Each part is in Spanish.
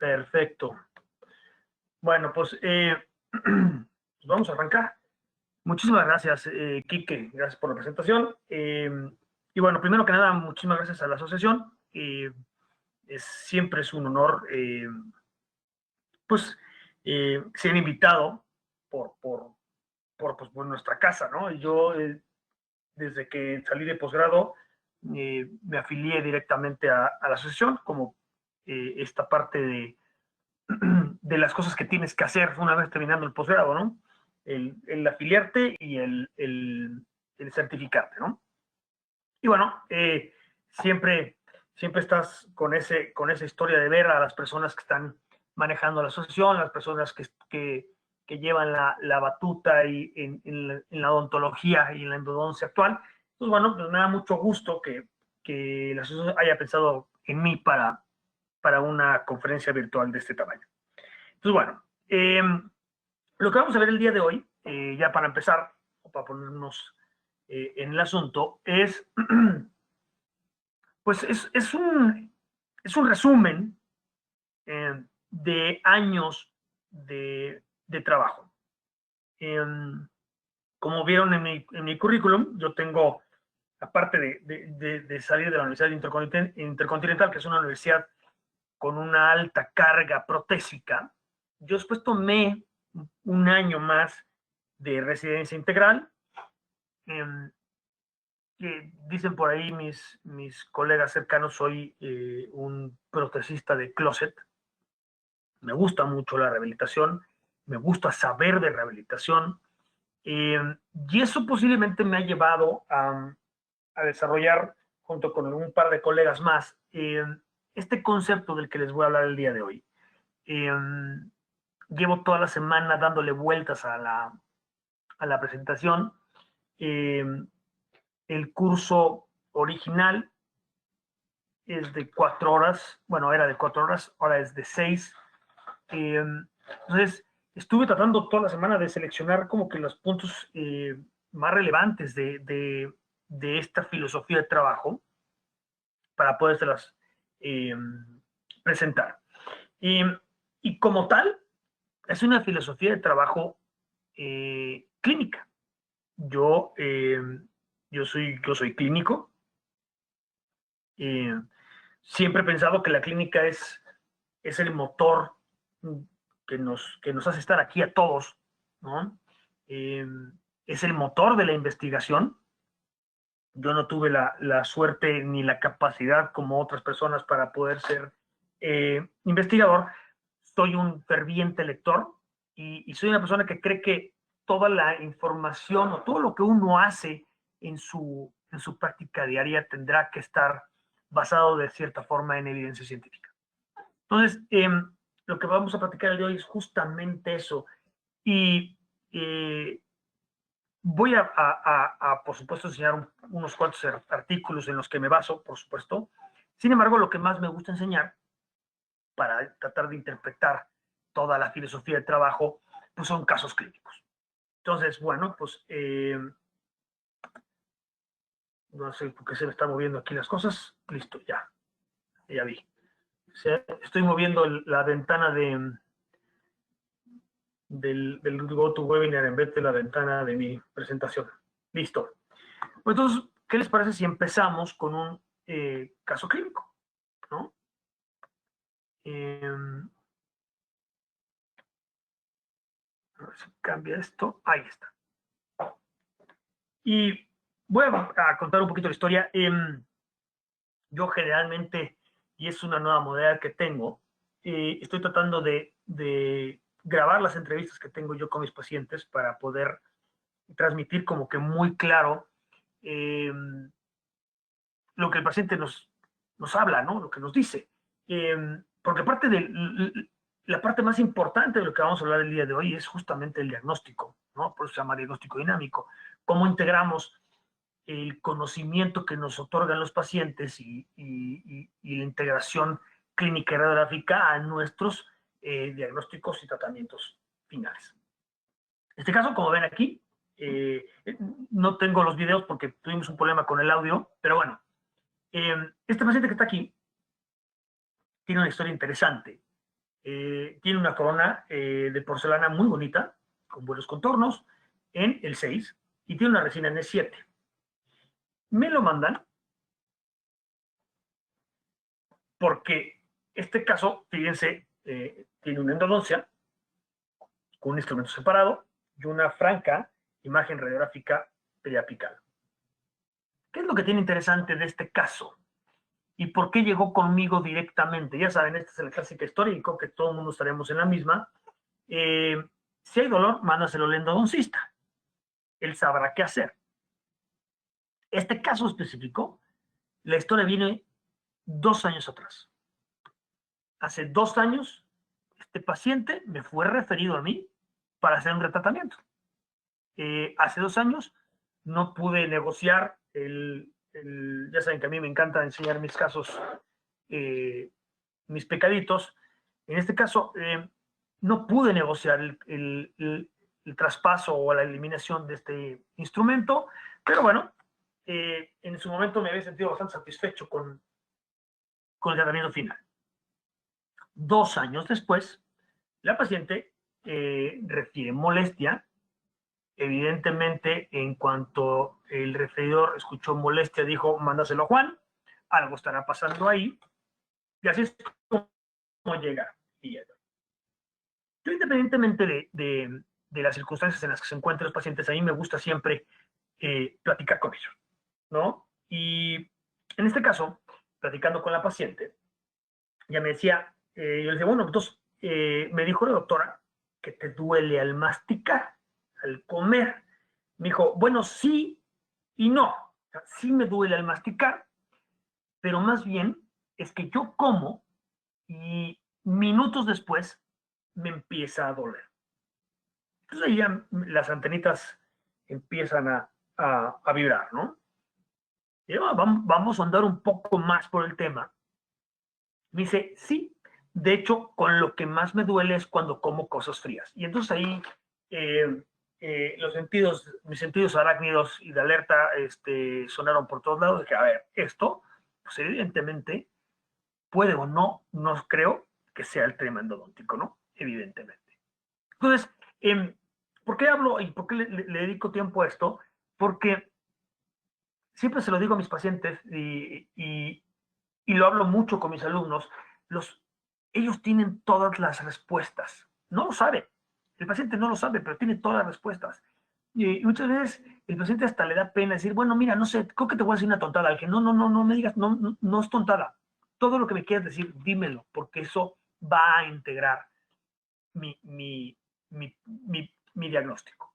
Perfecto. Bueno, pues vamos a arrancar. Muchísimas gracias, Quique. Gracias por la presentación. Y bueno, primero que nada, muchísimas gracias a la asociación. Siempre es un honor, pues, ser invitado por nuestra casa, ¿no? Yo, desde que salí de posgrado, me afilié directamente a la asociación como esta parte de las cosas que tienes que hacer una vez terminando el posgrado, ¿no? El afiliarte y el certificarte, ¿no? Y bueno, siempre estás con esa historia de ver a las personas que están manejando la asociación, las personas que llevan la batuta en la odontología y en la endodoncia actual. Entonces, bueno, pues me da mucho gusto que la asociación haya pensado en mí para una conferencia virtual de este tamaño. Entonces, bueno, lo que vamos a ver el día de hoy, ya para empezar, o para ponernos en el asunto, pues es un resumen de años de trabajo. Como vieron en mi currículum, yo tengo, aparte de salir de la Universidad Intercontinental, que es una universidad con una alta carga protésica, yo después tomé un año más de residencia integral. Dicen por ahí mis colegas cercanos, soy un protesista de closet. Me gusta mucho la rehabilitación, me gusta saber de rehabilitación, y eso posiblemente me ha llevado a desarrollar, junto con un par de colegas más, este concepto del que les voy a hablar el día de hoy. Llevo toda la semana dándole vueltas a la presentación. El curso original es de 4 horas, bueno, era de 4 horas, ahora es de 6. Entonces, estuve tratando toda la semana de seleccionar como que los puntos más relevantes de esta filosofía de trabajo para podérselas presentar. Y como tal, es una filosofía de trabajo clínica. Yo soy clínico. Siempre he pensado que la clínica es el motor que nos hace estar aquí a todos, ¿no? Es el motor de la investigación. Yo no tuve la suerte ni la capacidad como otras personas para poder ser investigador. Soy un ferviente lector y soy una persona que cree que toda la información o todo lo que uno hace en su práctica diaria tendrá que estar basado de cierta forma en evidencia científica. Entonces, lo que vamos a platicar el día de hoy es justamente eso. Y voy por supuesto, enseñar unos cuantos artículos en los que me baso, por supuesto. Sin embargo, lo que más me gusta enseñar, para tratar de interpretar toda la filosofía de trabajo, pues son casos clínicos. Entonces, bueno, pues no sé por qué se me están moviendo aquí las cosas. Listo, ya vi. Estoy moviendo la ventana del GoToWebinar en vez de la ventana de mi presentación. Listo. Entonces, ¿qué les parece si empezamos con un caso clínico? ¿No? A ver si cambia esto. Ahí está. Y voy a contar un poquito la historia. Yo generalmente, y es una nueva modalidad que tengo, estoy tratando de grabar las entrevistas que tengo yo con mis pacientes para poder transmitir como que muy claro lo que el paciente nos habla, ¿no? Lo que nos dice. Porque la parte más importante de lo que vamos a hablar el día de hoy es justamente el diagnóstico, ¿no? Por eso se llama diagnóstico dinámico. Cómo integramos el conocimiento que nos otorgan los pacientes y la integración clínica y radiográfica a nuestros diagnósticos y tratamientos finales. En este caso, como ven aquí, no tengo los videos porque tuvimos un problema con el audio, pero bueno, este paciente que está aquí tiene una historia interesante. Tiene una corona de porcelana muy bonita, con buenos contornos, en el 6, y tiene una resina en el 7. Me lo mandan porque este caso, fíjense, tiene una endodoncia con un instrumento separado y una franca imagen radiográfica periapical. ¿Qué es lo que tiene interesante de este caso? ¿Y por qué llegó conmigo directamente? Ya saben, esta es la clásica historia y creo que todo el mundo estaremos en la misma. Si hay dolor, mándaselo al endodoncista. Él sabrá qué hacer. Este caso específico, la historia viene 2 años atrás. Hace 2 años, este paciente me fue referido a mí para hacer un retratamiento. Hace 2 años no pude negociar ya saben que a mí me encanta enseñar mis casos, mis pecaditos. En este caso, no pude negociar el traspaso o la eliminación de este instrumento, pero bueno, en su momento me había sentido bastante satisfecho con el tratamiento final. 2 años después, la paciente refiere molestia. Evidentemente, en cuanto el referidor escuchó molestia, dijo, mándaselo a Juan, algo estará pasando ahí, y así es como llega. Yo, independientemente de las circunstancias en las que se encuentran los pacientes, a mí me gusta siempre platicar con ellos, ¿no? Y en este caso, platicando con la paciente, ya me decía, yo le decía, bueno, entonces, me dijo la doctora que te duele al masticar, al comer. Me dijo, bueno, sí y no. O sea, sí me duele al masticar, pero más bien es que yo como y minutos después me empieza a doler. Entonces ahí ya las antenitas empiezan a vibrar, ¿no? Y yo, vamos a andar un poco más por el tema. Me dice, sí, de hecho, con lo que más me duele es cuando como cosas frías. Y entonces ahí mis sentidos arácnidos y de alerta sonaron por todos lados. De que, a ver, esto, pues evidentemente, puede o no, no creo que sea el tema endodóntico, ¿no? Evidentemente. Entonces, ¿por qué hablo y por qué le dedico tiempo a esto? Porque siempre se lo digo a mis pacientes y lo hablo mucho con mis alumnos, ellos tienen todas las respuestas. No lo sabe. El paciente no lo sabe, pero tiene todas las respuestas. Y muchas veces el paciente hasta le da pena decir, bueno, mira, no sé, creo que te voy a decir una tontada. El que no me digas, no es tontada. Todo lo que me quieras decir, dímelo, porque eso va a integrar mi diagnóstico.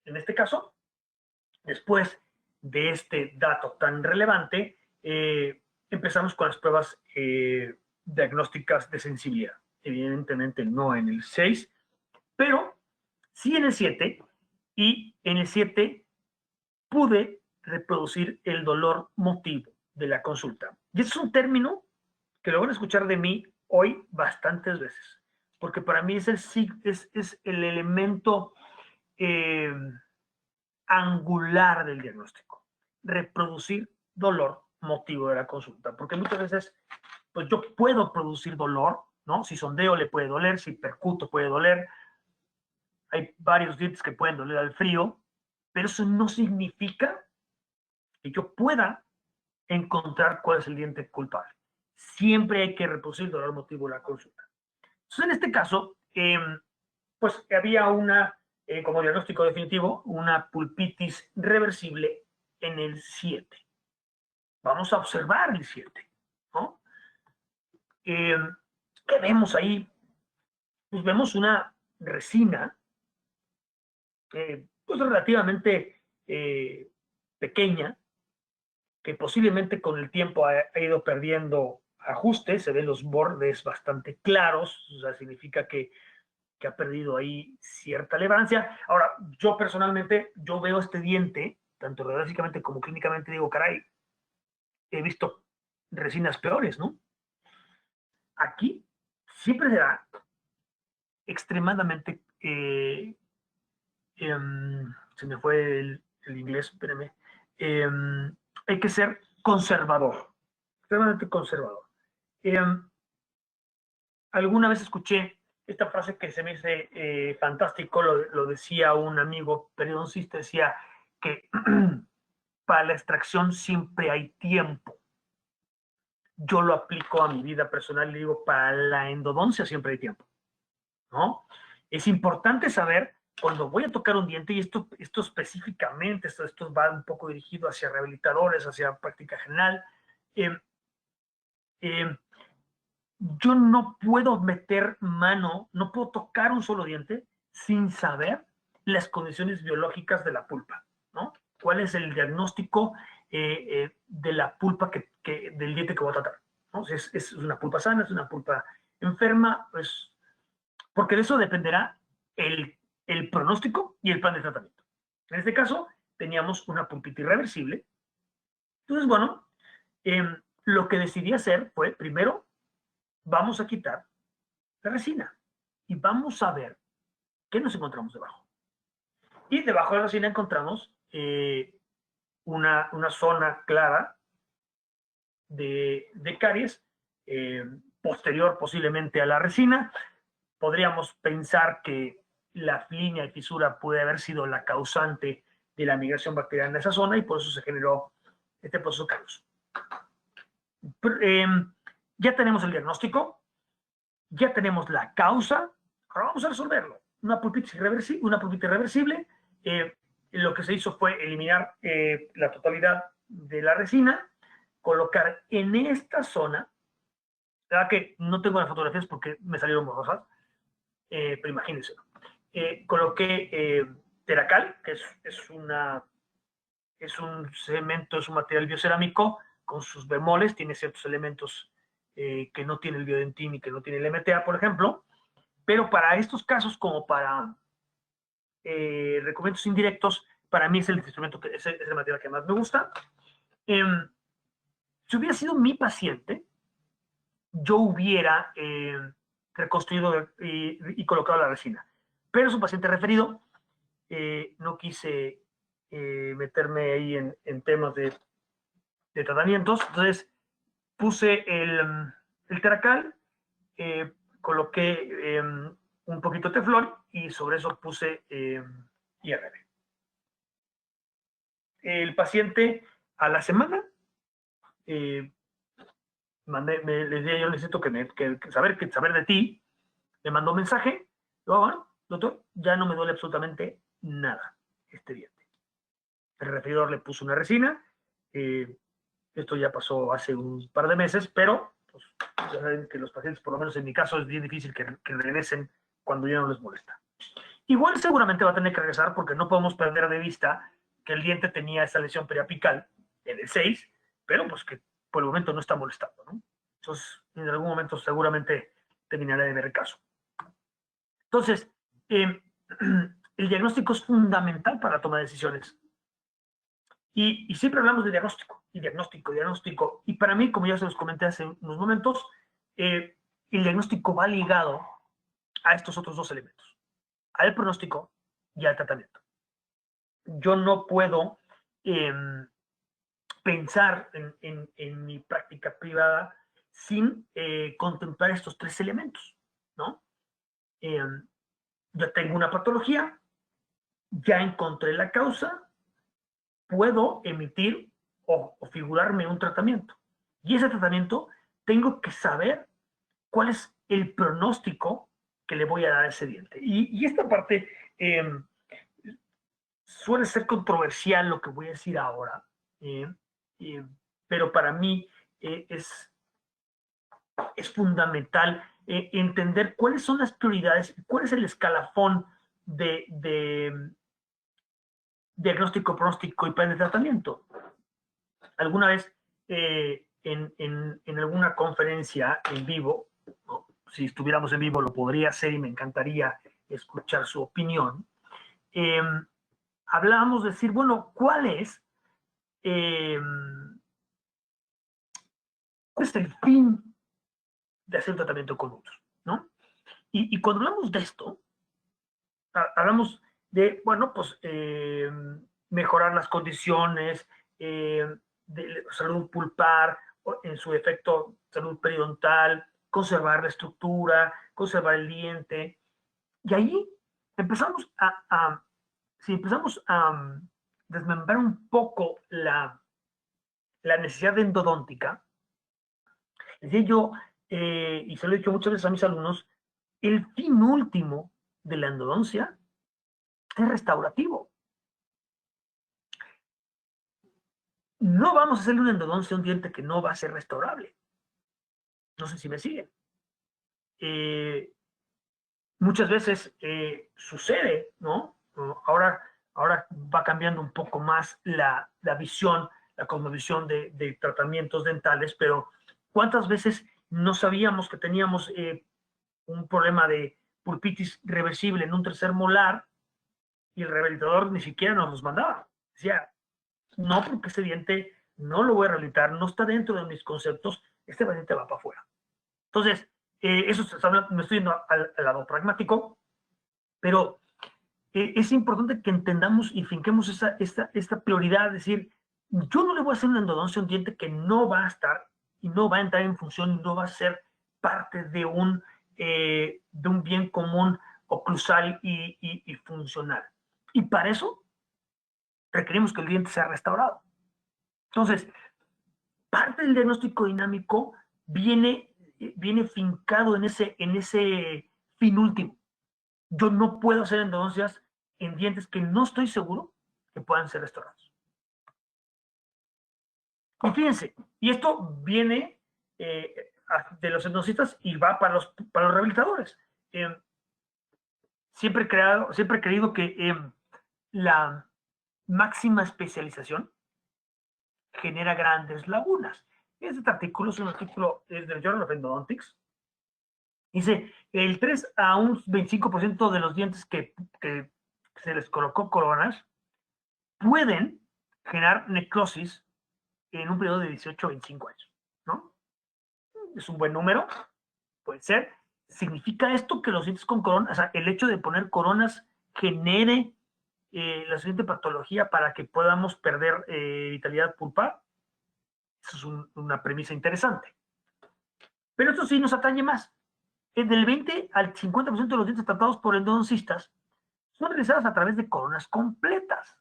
En este caso, después de este dato tan relevante, empezamos con las pruebas diagnósticas de sensibilidad. Evidentemente no en el 6, pero sí en el 7, y en el 7 pude reproducir el dolor motivo de la consulta. Y es un término que lo van a escuchar de mí hoy bastantes veces, porque para mí es el elemento angular del diagnóstico, reproducir dolor motivo de la consulta, porque muchas veces pues yo puedo producir dolor, ¿no? Si sondeo le puede doler, si percuto puede doler, hay varios dientes que pueden doler al frío, pero eso no significa que yo pueda encontrar cuál es el diente culpable. Siempre hay que reproducir el dolor motivo de la consulta. Entonces, en este caso, pues había como diagnóstico definitivo, una pulpitis reversible en el 7. Vamos a observar el 7, ¿no? ¿Qué vemos ahí? Pues vemos una resina, pues relativamente pequeña, que posiblemente con el tiempo ha ido perdiendo ajuste, se ven los bordes bastante claros, o sea, significa que ha perdido ahí cierta relevancia. Ahora, yo personalmente, yo veo este diente, tanto radiográficamente como clínicamente, digo, caray, he visto resinas peores, ¿no? Aquí siempre será extremadamente, se me fue el inglés, espérenme, hay que ser conservador, extremadamente conservador. alguna vez escuché esta frase que se me hace fantástico, lo decía un amigo periodoncista, decía que para la extracción siempre hay tiempo. Yo lo aplico a mi vida personal y digo, para la endodoncia siempre hay tiempo, ¿no? Es importante saber cuando voy a tocar un diente, y esto específicamente, esto va un poco dirigido hacia rehabilitadores, hacia práctica general, eh, eh, yo no puedo meter mano, no puedo tocar un solo diente sin saber las condiciones biológicas de la pulpa, ¿no? ¿Cuál es el diagnóstico de la pulpa del diente que voy a tratar? ¿No? Si es una pulpa sana, es una pulpa enferma, pues, porque de eso dependerá el pronóstico y el plan de tratamiento. En este caso, teníamos una pulpita irreversible. Entonces, bueno, lo que decidí hacer fue, primero, vamos a quitar la resina y vamos a ver qué nos encontramos debajo. Y debajo de la resina encontramos una zona clara de caries, posterior posiblemente a la resina. Podríamos pensar que la línea de fisura puede haber sido la causante de la migración bacteriana en esa zona y por eso se generó este proceso caroso. Ya tenemos el diagnóstico, ya tenemos la causa, ahora vamos a resolverlo. Una pulpita irreversible, lo que se hizo fue eliminar la totalidad de la resina, colocar en esta zona, la verdad que no tengo las fotografías porque me salieron borrosas, pero imagínense, coloqué Teracal, que es un cemento, es un material biocerámico con sus bemoles, tiene ciertos elementos que no tiene el biodentín y que no tiene el MTA, por ejemplo, pero para estos casos, como para recubrimientos indirectos, para mí es el instrumento, es el material que más me gusta. Si hubiera sido mi paciente, yo hubiera reconstruido y colocado la resina, pero es un paciente referido, no quise meterme ahí en temas de tratamientos, entonces puse el Teracal, coloqué un poquito de teflón y sobre eso puse IRB. El paciente a la semana les dije, yo necesito saber de ti, me mandó un mensaje, luego, bueno, doctor, ya no me duele absolutamente nada este diente. El referidor le puso una resina, esto ya pasó hace un par de meses, pero pues, ya saben que los pacientes, por lo menos en mi caso, es bien difícil que regresen cuando ya no les molesta. Igual seguramente va a tener que regresar porque no podemos perder de vista que el diente tenía esa lesión periapical en el 6, pero pues que por el momento no está molestando, ¿no? Entonces, en algún momento seguramente terminará de ver el caso. Entonces, el diagnóstico es fundamental para la toma de decisiones. Y siempre hablamos de diagnóstico. Y para mí, como ya se los comenté hace unos momentos, el diagnóstico va ligado a estos otros dos elementos, al pronóstico y al tratamiento. Yo no puedo pensar en mi práctica privada sin contemplar estos tres elementos, ¿no? Yo tengo una patología, ya encontré la causa, puedo emitir o figurarme un tratamiento. Y ese tratamiento tengo que saber cuál es el pronóstico que le voy a dar a ese diente. Y esta parte suele ser controversial lo que voy a decir ahora, pero para mí es fundamental entender cuáles son las prioridades, cuál es el escalafón de diagnóstico, pronóstico y plan de tratamiento. Alguna vez en alguna conferencia en vivo, ¿no? Si estuviéramos en vivo lo podría hacer y me encantaría escuchar su opinión, hablábamos de decir, bueno, ¿cuál es el fin de hacer un tratamiento con otros? ¿No? Y cuando hablamos de esto, hablamos de, bueno, pues mejorar las condiciones de salud pulpar, en su efecto salud periodontal, conservar la estructura, conservar el diente. Y ahí empezamos si empezamos a desmembrar un poco la necesidad endodóntica, decía yo, y se lo he dicho muchas veces a mis alumnos, el fin último de la endodoncia es restaurativo. No vamos a hacerle una endodoncia a un diente que no va a ser restaurable. No sé si me siguen. Muchas veces sucede, ¿no? Ahora va cambiando un poco más la visión, la cosmovisión de tratamientos dentales, pero ¿cuántas veces no sabíamos que teníamos un problema de pulpitis reversible en un tercer molar y el rehabilitador ni siquiera nos los mandaba? Decía, no, porque ese diente no lo voy a rehabilitar, no está dentro de mis conceptos, este paciente va para afuera. Entonces, eso me estoy yendo al lado pragmático, pero es importante que entendamos y finquemos esta prioridad, es decir, yo no le voy a hacer una endodoncia a un diente que no va a estar y no va a entrar en función y no va a ser parte de un bien común oclusal y funcional. Y para eso requerimos que el diente sea restaurado. Entonces, parte del diagnóstico dinámico viene fincado en ese fin último. Yo no puedo hacer endodoncias en dientes que no estoy seguro que puedan ser restaurados. Y fíjense, y esto viene de los endodoncistas y va para los rehabilitadores. Siempre he creído que la máxima especialización genera grandes lagunas. Este artículo es un artículo del Journal of Endodontics. Dice, el 3 a un 25% de los dientes que se les colocó coronas pueden generar necrosis en un periodo de 18 a 25 años, ¿no? Es un buen número, puede ser. ¿Significa esto que los dientes con coronas, o sea, el hecho de poner coronas genere la siguiente patología para que podamos perder vitalidad pulpar? Eso es una premisa interesante. Pero esto sí nos atañe más. Del 20 al 50% de los dientes tratados por endodoncistas son realizadas a través de coronas completas.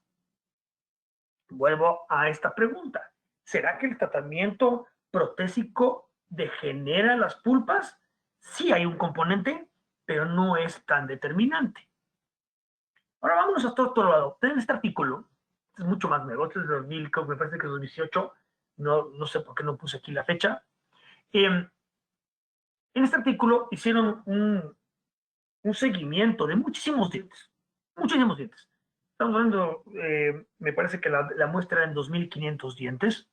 Vuelvo a esta pregunta. ¿Será que el tratamiento protésico degenera las pulpas? Sí hay un componente, pero no es tan determinante. Ahora vámonos a otro lado. En este artículo, este es mucho más nuevo, este es de 2000, me parece que es 2018, no sé por qué no puse aquí la fecha. En este artículo hicieron un seguimiento de muchísimos dientes. Estamos hablando, me parece que la muestra era en 2.500 dientes.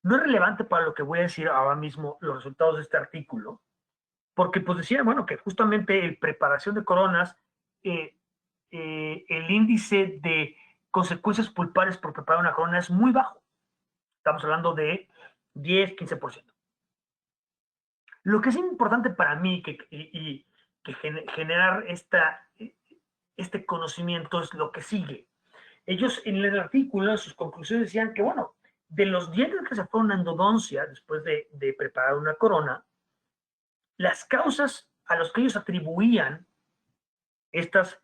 No es relevante para lo que voy a decir ahora mismo los resultados de este artículo, porque pues decía, bueno, que justamente en preparación de coronas, el índice de consecuencias pulpares por preparar una corona es muy bajo. Estamos hablando de 10, 15%. Lo que es importante para mí que generar este conocimiento es lo que sigue. Ellos en el artículo, en sus conclusiones, decían que, bueno, de los dientes que se fueron a endodoncia después de preparar una corona, las causas a los que ellos atribuían estos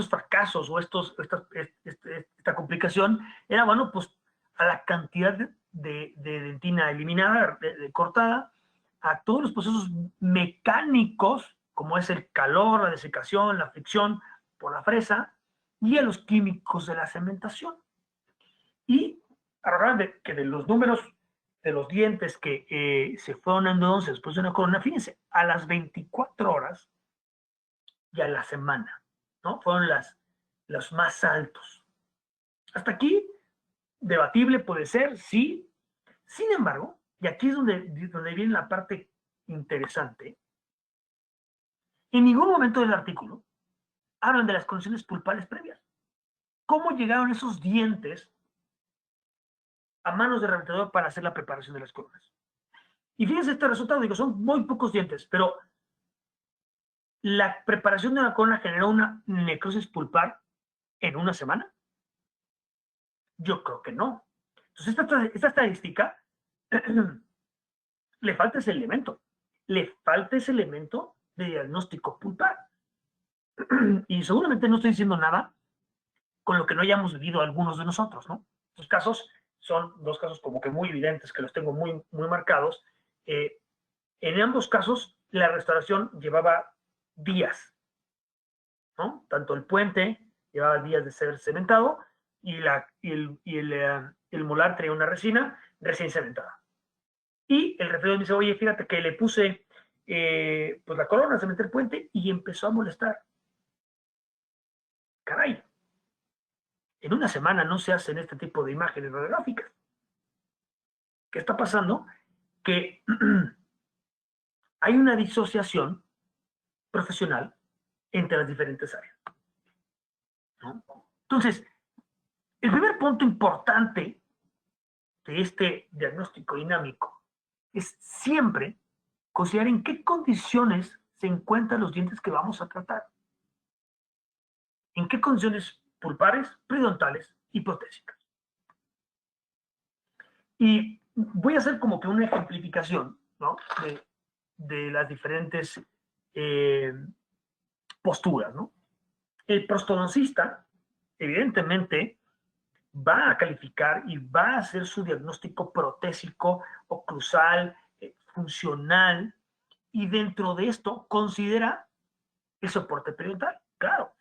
fracasos o esta complicación era, bueno, pues a la cantidad de dentina eliminada, cortada, a todos los procesos mecánicos, como es el calor, la desecación, la fricción por la fresa, y a los químicos de la cementación. Y hablar que de los números de los dientes que se fueron endodoncia después de una corona, fíjense, a las 24 horas y a la semana, ¿no? Fueron los más altos. Hasta aquí, debatible puede ser, sí. Sin embargo, y aquí es donde viene la parte interesante, en ningún momento del artículo hablan de las condiciones pulpares previas. ¿Cómo llegaron esos dientes a manos del rehabilitador para hacer la preparación de las coronas? Y fíjense este resultado, digo, son muy pocos dientes, pero la preparación de una corona generó una necrosis pulpar en una semana. Yo creo que no. Entonces, esta estadística le falta ese elemento. le falta ese elemento de diagnóstico pulpar. Y seguramente no estoy diciendo nada con lo que no hayamos vivido algunos de nosotros, ¿no? Estos casos son dos casos como que muy evidentes, que los tengo muy, muy marcados. En ambos casos, la restauración llevaba días, ¿no? Tanto el puente llevaba días de ser cementado y el molar traía una resina recién cementada. Y el referido me dice, oye, fíjate que le puse pues la corona, cementé el puente y empezó a molestar. Caray, en una semana no se hacen este tipo de imágenes radiográficas. ¿Qué está pasando? Que hay una disociación profesional entre las diferentes áreas, ¿no? Entonces, el primer punto importante de este diagnóstico dinámico es siempre considerar en qué condiciones se encuentran los dientes que vamos a tratar. En qué condiciones pulpares, periodontales y protésicas. Y voy a hacer como que una ejemplificación, ¿no? de las diferentes posturas, ¿no? El prostodoncista, evidentemente, va a calificar y va a hacer su diagnóstico protésico oclusal, funcional, y dentro de esto considera el soporte periodontal. Claro,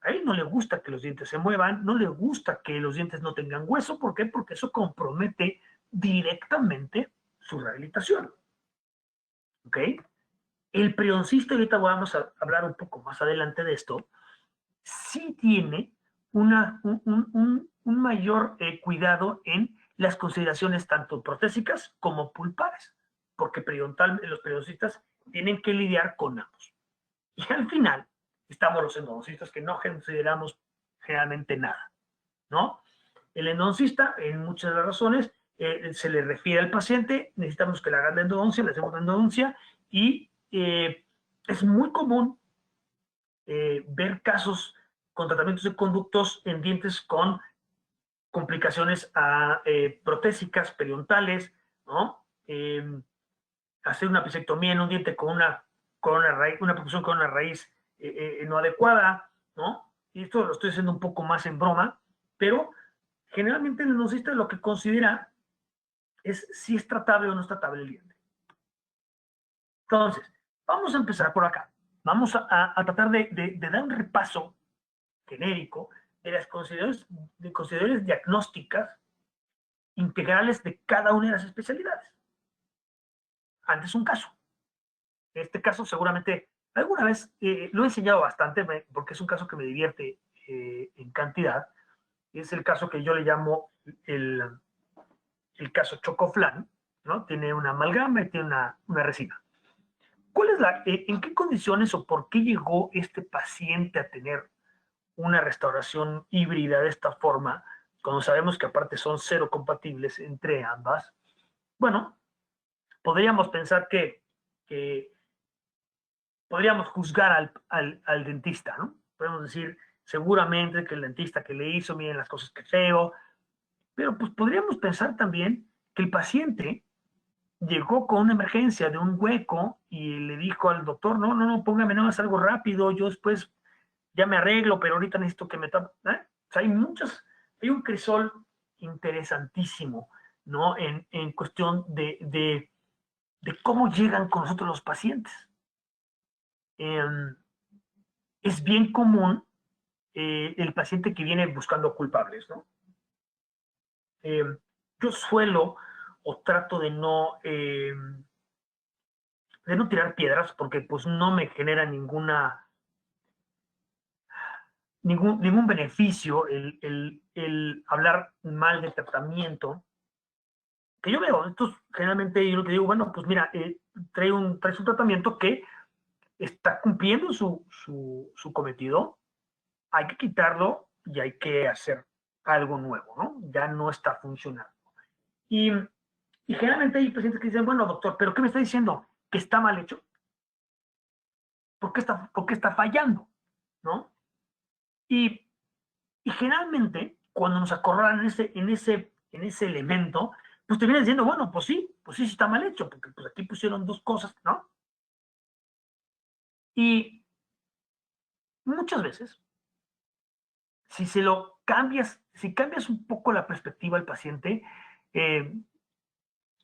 a él no le gusta que los dientes se muevan, no le gusta que los dientes no tengan hueso. ¿Por qué? Porque eso compromete directamente su rehabilitación. ¿Ok? El periodoncista, ahorita vamos a hablar un poco más adelante de esto, sí tiene un mayor cuidado en las consideraciones tanto protésicas como pulpares, porque los periodoncistas tienen que lidiar con ambos. Y al final estamos los endodoncistas que no consideramos generalmente nada, ¿no? El endodoncista, en muchas de las razones, se le refiere al paciente, necesitamos que le hagan la endodoncia, le hacemos la endodoncia, y es muy común ver casos con tratamientos de conductos en dientes con complicaciones protésicas, periodontales, ¿no? Hacer una pisectomía en un diente con una raíz, una percusión con una raíz no adecuada, ¿no? Y esto lo estoy haciendo un poco más en broma, pero generalmente el endodoncista lo que considera es si es tratable o no es tratable el diente. Entonces, vamos a empezar por acá. Vamos a tratar de dar un repaso genérico de las consideraciones diagnósticas integrales de cada una de las especialidades. Antes un caso. Este caso seguramente alguna vez lo he enseñado bastante porque es un caso que me divierte en cantidad. Es el caso que yo le llamo el caso Chocoflan, ¿no? Tiene una amalgama y tiene una resina. ¿En qué condiciones o por qué llegó este paciente a tener una restauración híbrida de esta forma, cuando sabemos que aparte son cero compatibles entre ambas? Bueno, podríamos pensar que podríamos juzgar al dentista, ¿no? Podemos decir, seguramente que el dentista que le hizo, miren las cosas que feo, pero pues podríamos pensar también que el paciente llegó con una emergencia de un hueco y le dijo al doctor, no, póngame nada más algo rápido, yo después ya me arreglo, pero ahorita necesito que me tape. O sea, hay un crisol interesantísimo, ¿no? En cuestión de cómo llegan con nosotros los pacientes. Es bien común el paciente que viene buscando culpables, ¿no? Yo suelo o trato de no tirar piedras porque pues no me genera ningún beneficio el hablar mal de tratamiento. Que yo veo, estos generalmente yo lo que digo, bueno, pues mira, traes un tratamiento que está cumpliendo su cometido, hay que quitarlo y hay que hacer algo nuevo, ¿no? Ya no está funcionando. Y generalmente hay pacientes que dicen, bueno, doctor, ¿pero qué me está diciendo? ¿Que está mal hecho? ¿Por qué está fallando? ¿No? Y generalmente, cuando nos acorralan en ese elemento, pues te vienen diciendo, bueno, pues sí está mal hecho, porque pues aquí pusieron dos cosas, ¿no? Y muchas veces, si si cambias un poco la perspectiva al paciente, eh,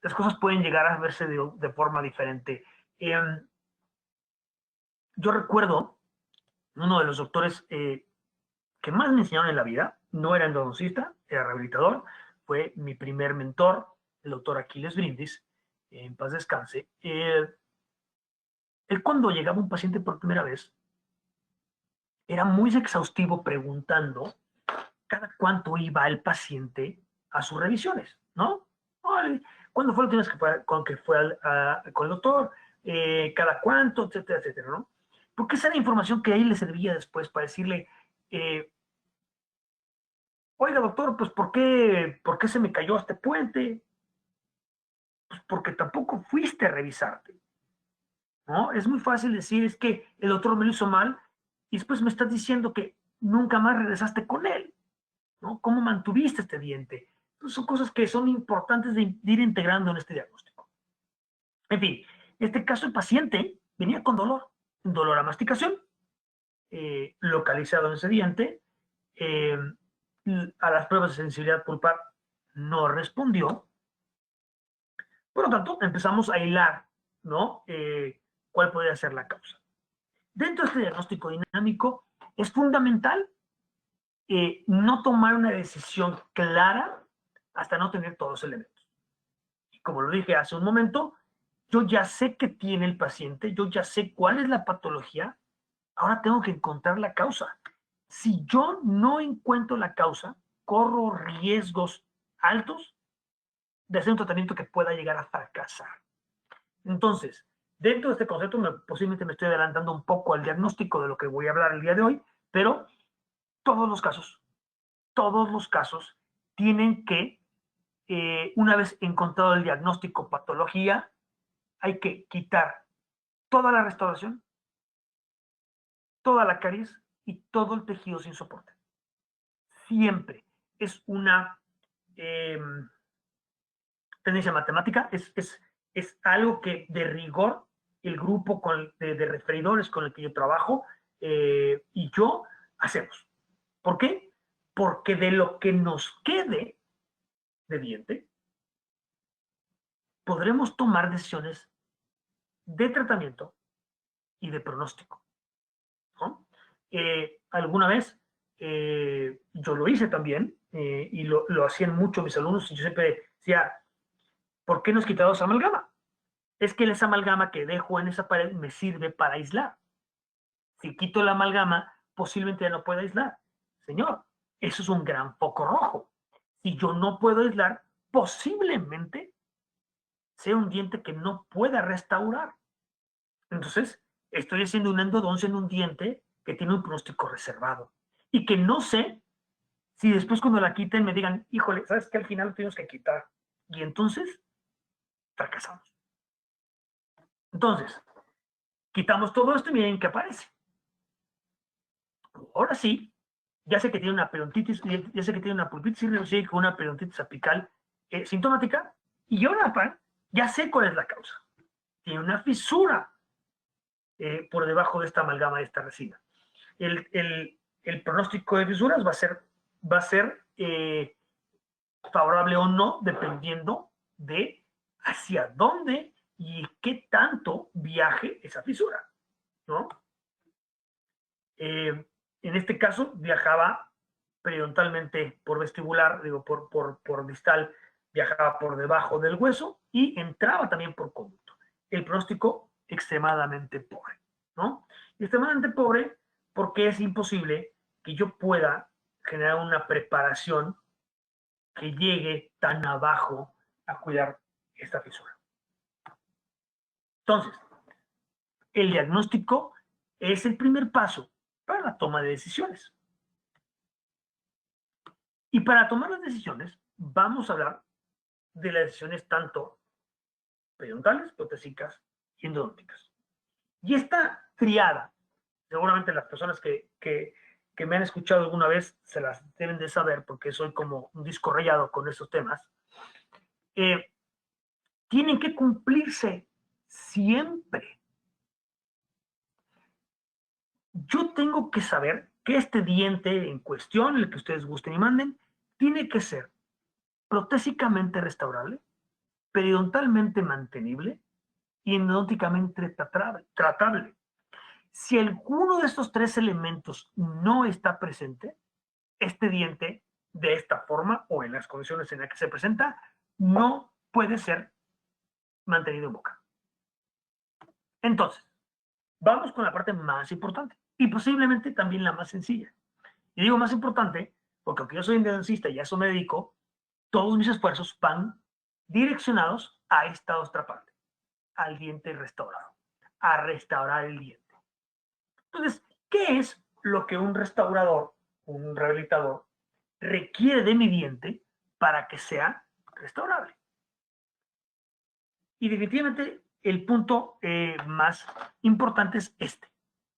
las cosas pueden llegar a verse de forma diferente. Yo recuerdo uno de los doctores que más me enseñaron en la vida, no era endodoncista, era rehabilitador, fue mi primer mentor, el doctor Aquiles Brindis, en paz descanse. Él cuando llegaba un paciente por primera vez, era muy exhaustivo preguntando cada cuánto iba el paciente a sus revisiones, ¿no? ¿Cuándo fue la última vez que fue con el doctor? ¿Cada cuánto? Etcétera, etcétera, ¿no? Porque esa era información que ahí le servía después para decirle, oiga, doctor, pues ¿por qué se me cayó este puente? Pues porque tampoco fuiste a revisarte, ¿no? Es muy fácil decir, es que el doctor me lo hizo mal y después me estás diciendo que nunca más regresaste con él, ¿no? ¿Cómo mantuviste este diente? Entonces, son cosas que son importantes de ir integrando en este diagnóstico. En fin, en este caso el paciente venía con dolor a masticación, localizado en ese diente, eh, a las pruebas de sensibilidad pulpar no respondió. Por lo tanto, empezamos a hilar, ¿no? ¿Cuál podría ser la causa? Dentro de este diagnóstico dinámico, es fundamental no tomar una decisión clara hasta no tener todos los elementos. Y como lo dije hace un momento, yo ya sé qué tiene el paciente, yo ya sé cuál es la patología, ahora tengo que encontrar la causa. Si yo no encuentro la causa, corro riesgos altos de hacer un tratamiento que pueda llegar a fracasar. Entonces, dentro de este concepto, posiblemente me estoy adelantando un poco al diagnóstico de lo que voy a hablar el día de hoy, pero todos los casos tienen que, una vez encontrado el diagnóstico patología, hay que quitar toda la restauración, toda la caries y todo el tejido sin soporte. Siempre es una eh, tendencia matemática, es algo que de rigor el grupo de referidores con el que yo trabajo y yo hacemos. ¿Por qué? Porque de lo que nos quede de diente, podremos tomar decisiones de tratamiento y de pronóstico, ¿no? Alguna vez yo lo hice también y lo hacían mucho mis alumnos y yo siempre decía, ¿por qué no has quitado esa amalgama? Es que esa amalgama que dejo en esa pared me sirve para aislar. Si quito la amalgama, posiblemente ya no pueda aislar. Señor, eso es un gran foco rojo. Si yo no puedo aislar, posiblemente sea un diente que no pueda restaurar. Entonces, estoy haciendo una endodoncia en un diente que tiene un pronóstico reservado y que no sé si después cuando la quiten me digan, híjole, ¿sabes qué? Al final lo tenemos que quitar. Y entonces, fracasamos. Entonces, quitamos todo esto y miren qué aparece. Ahora sí, ya sé que tiene una peritonitis, ya sé que tiene una pulpitis irreversible con una peritonitis apical sintomática, y ahora ya sé cuál es la causa. Tiene una fisura por debajo de esta amalgama, de esta resina. El pronóstico de fisuras va a ser favorable o no, dependiendo de hacia dónde y qué tanto viaje esa fisura, ¿no? En este caso, viajaba periodontalmente por vestibular, digo, por distal, viajaba por debajo del hueso y entraba también por conducto. El pronóstico extremadamente pobre, ¿no? Extremadamente pobre porque es imposible que yo pueda generar una preparación que llegue tan abajo a cuidar esta fisura. Entonces, el diagnóstico es el primer paso para la toma de decisiones. Y para tomar las decisiones, vamos a hablar de las decisiones tanto periodontales, protésicas y endodónticas. Y esta triada, seguramente las personas que me han escuchado alguna vez se las deben de saber porque soy como un disco rayado con estos temas, tienen que cumplirse siempre. yo tengo que saber que este diente en cuestión, el que ustedes gusten y manden, tiene que ser protésicamente restaurable, periodontalmente mantenible y endodónticamente tratable. Si alguno de estos tres elementos no está presente, este diente de esta forma o en las condiciones en las que se presenta no puede ser mantenido en boca. Entonces, vamos con la parte más importante y posiblemente también la más sencilla. Y digo más importante porque aunque yo soy endodoncista y a eso me dedico, todos mis esfuerzos van direccionados a esta otra parte, al diente restaurado, a restaurar el diente. Entonces, ¿qué es lo que un restaurador, un rehabilitador, requiere de mi diente para que sea restaurable? Y definitivamente el punto más importante es este: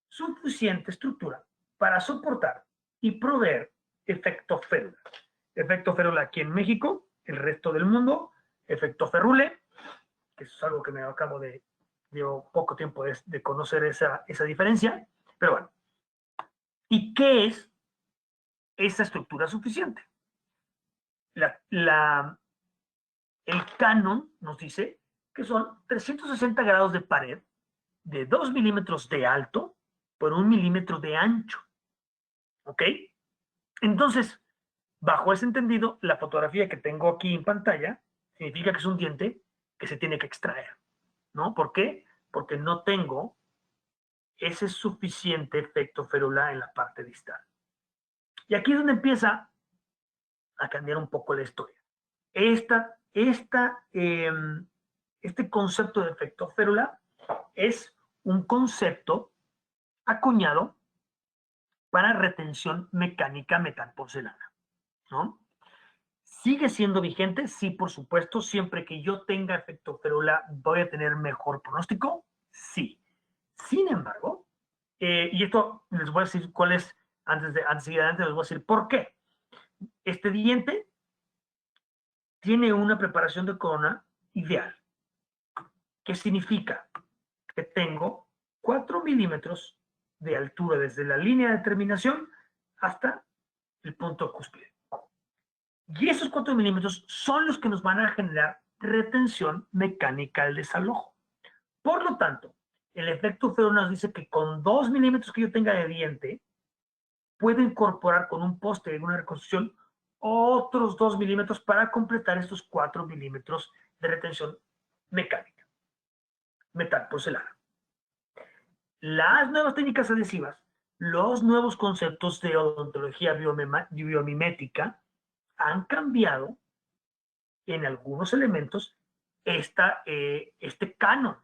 suficiente estructura para soportar y proveer efecto férula. Efecto férula aquí en México, el resto del mundo, efecto ferrule, que es algo que me acabo de, llevo poco tiempo de conocer esa diferencia, pero bueno. ¿Y qué es esa estructura suficiente? El canon nos dice que son 360 grados de pared de 2 milímetros de alto por 1 milímetro de ancho. ¿Ok? Entonces, bajo ese entendido, la fotografía que tengo aquí en pantalla significa que es un diente que se tiene que extraer, ¿no? ¿Por qué? Porque no tengo ese suficiente efecto férula en la parte distal. Y aquí es donde empieza a cambiar un poco la historia. Este concepto de efecto férula es un concepto acuñado para retención mecánica metal-porcelana, ¿no? ¿Sigue siendo vigente? Sí, por supuesto. Siempre que yo tenga efecto férula, ¿voy a tener mejor pronóstico? Sí. Sin embargo, y esto les voy a decir cuál es, antes de seguir adelante, les voy a decir por qué. Este diente tiene una preparación de corona ideal. ¿Qué significa? Que tengo 4 milímetros de altura desde la línea de terminación hasta el punto cúspide. Y esos 4 milímetros son los que nos van a generar retención mecánica al desalojo. Por lo tanto, el efecto férula nos dice que con 2 milímetros que yo tenga de diente, puedo incorporar con un poste en una reconstrucción otros 2 milímetros para completar estos 4 milímetros de retención mecánica, metal, porcelana. Las nuevas técnicas adhesivas, los nuevos conceptos de odontología biomimética han cambiado en algunos elementos este canon.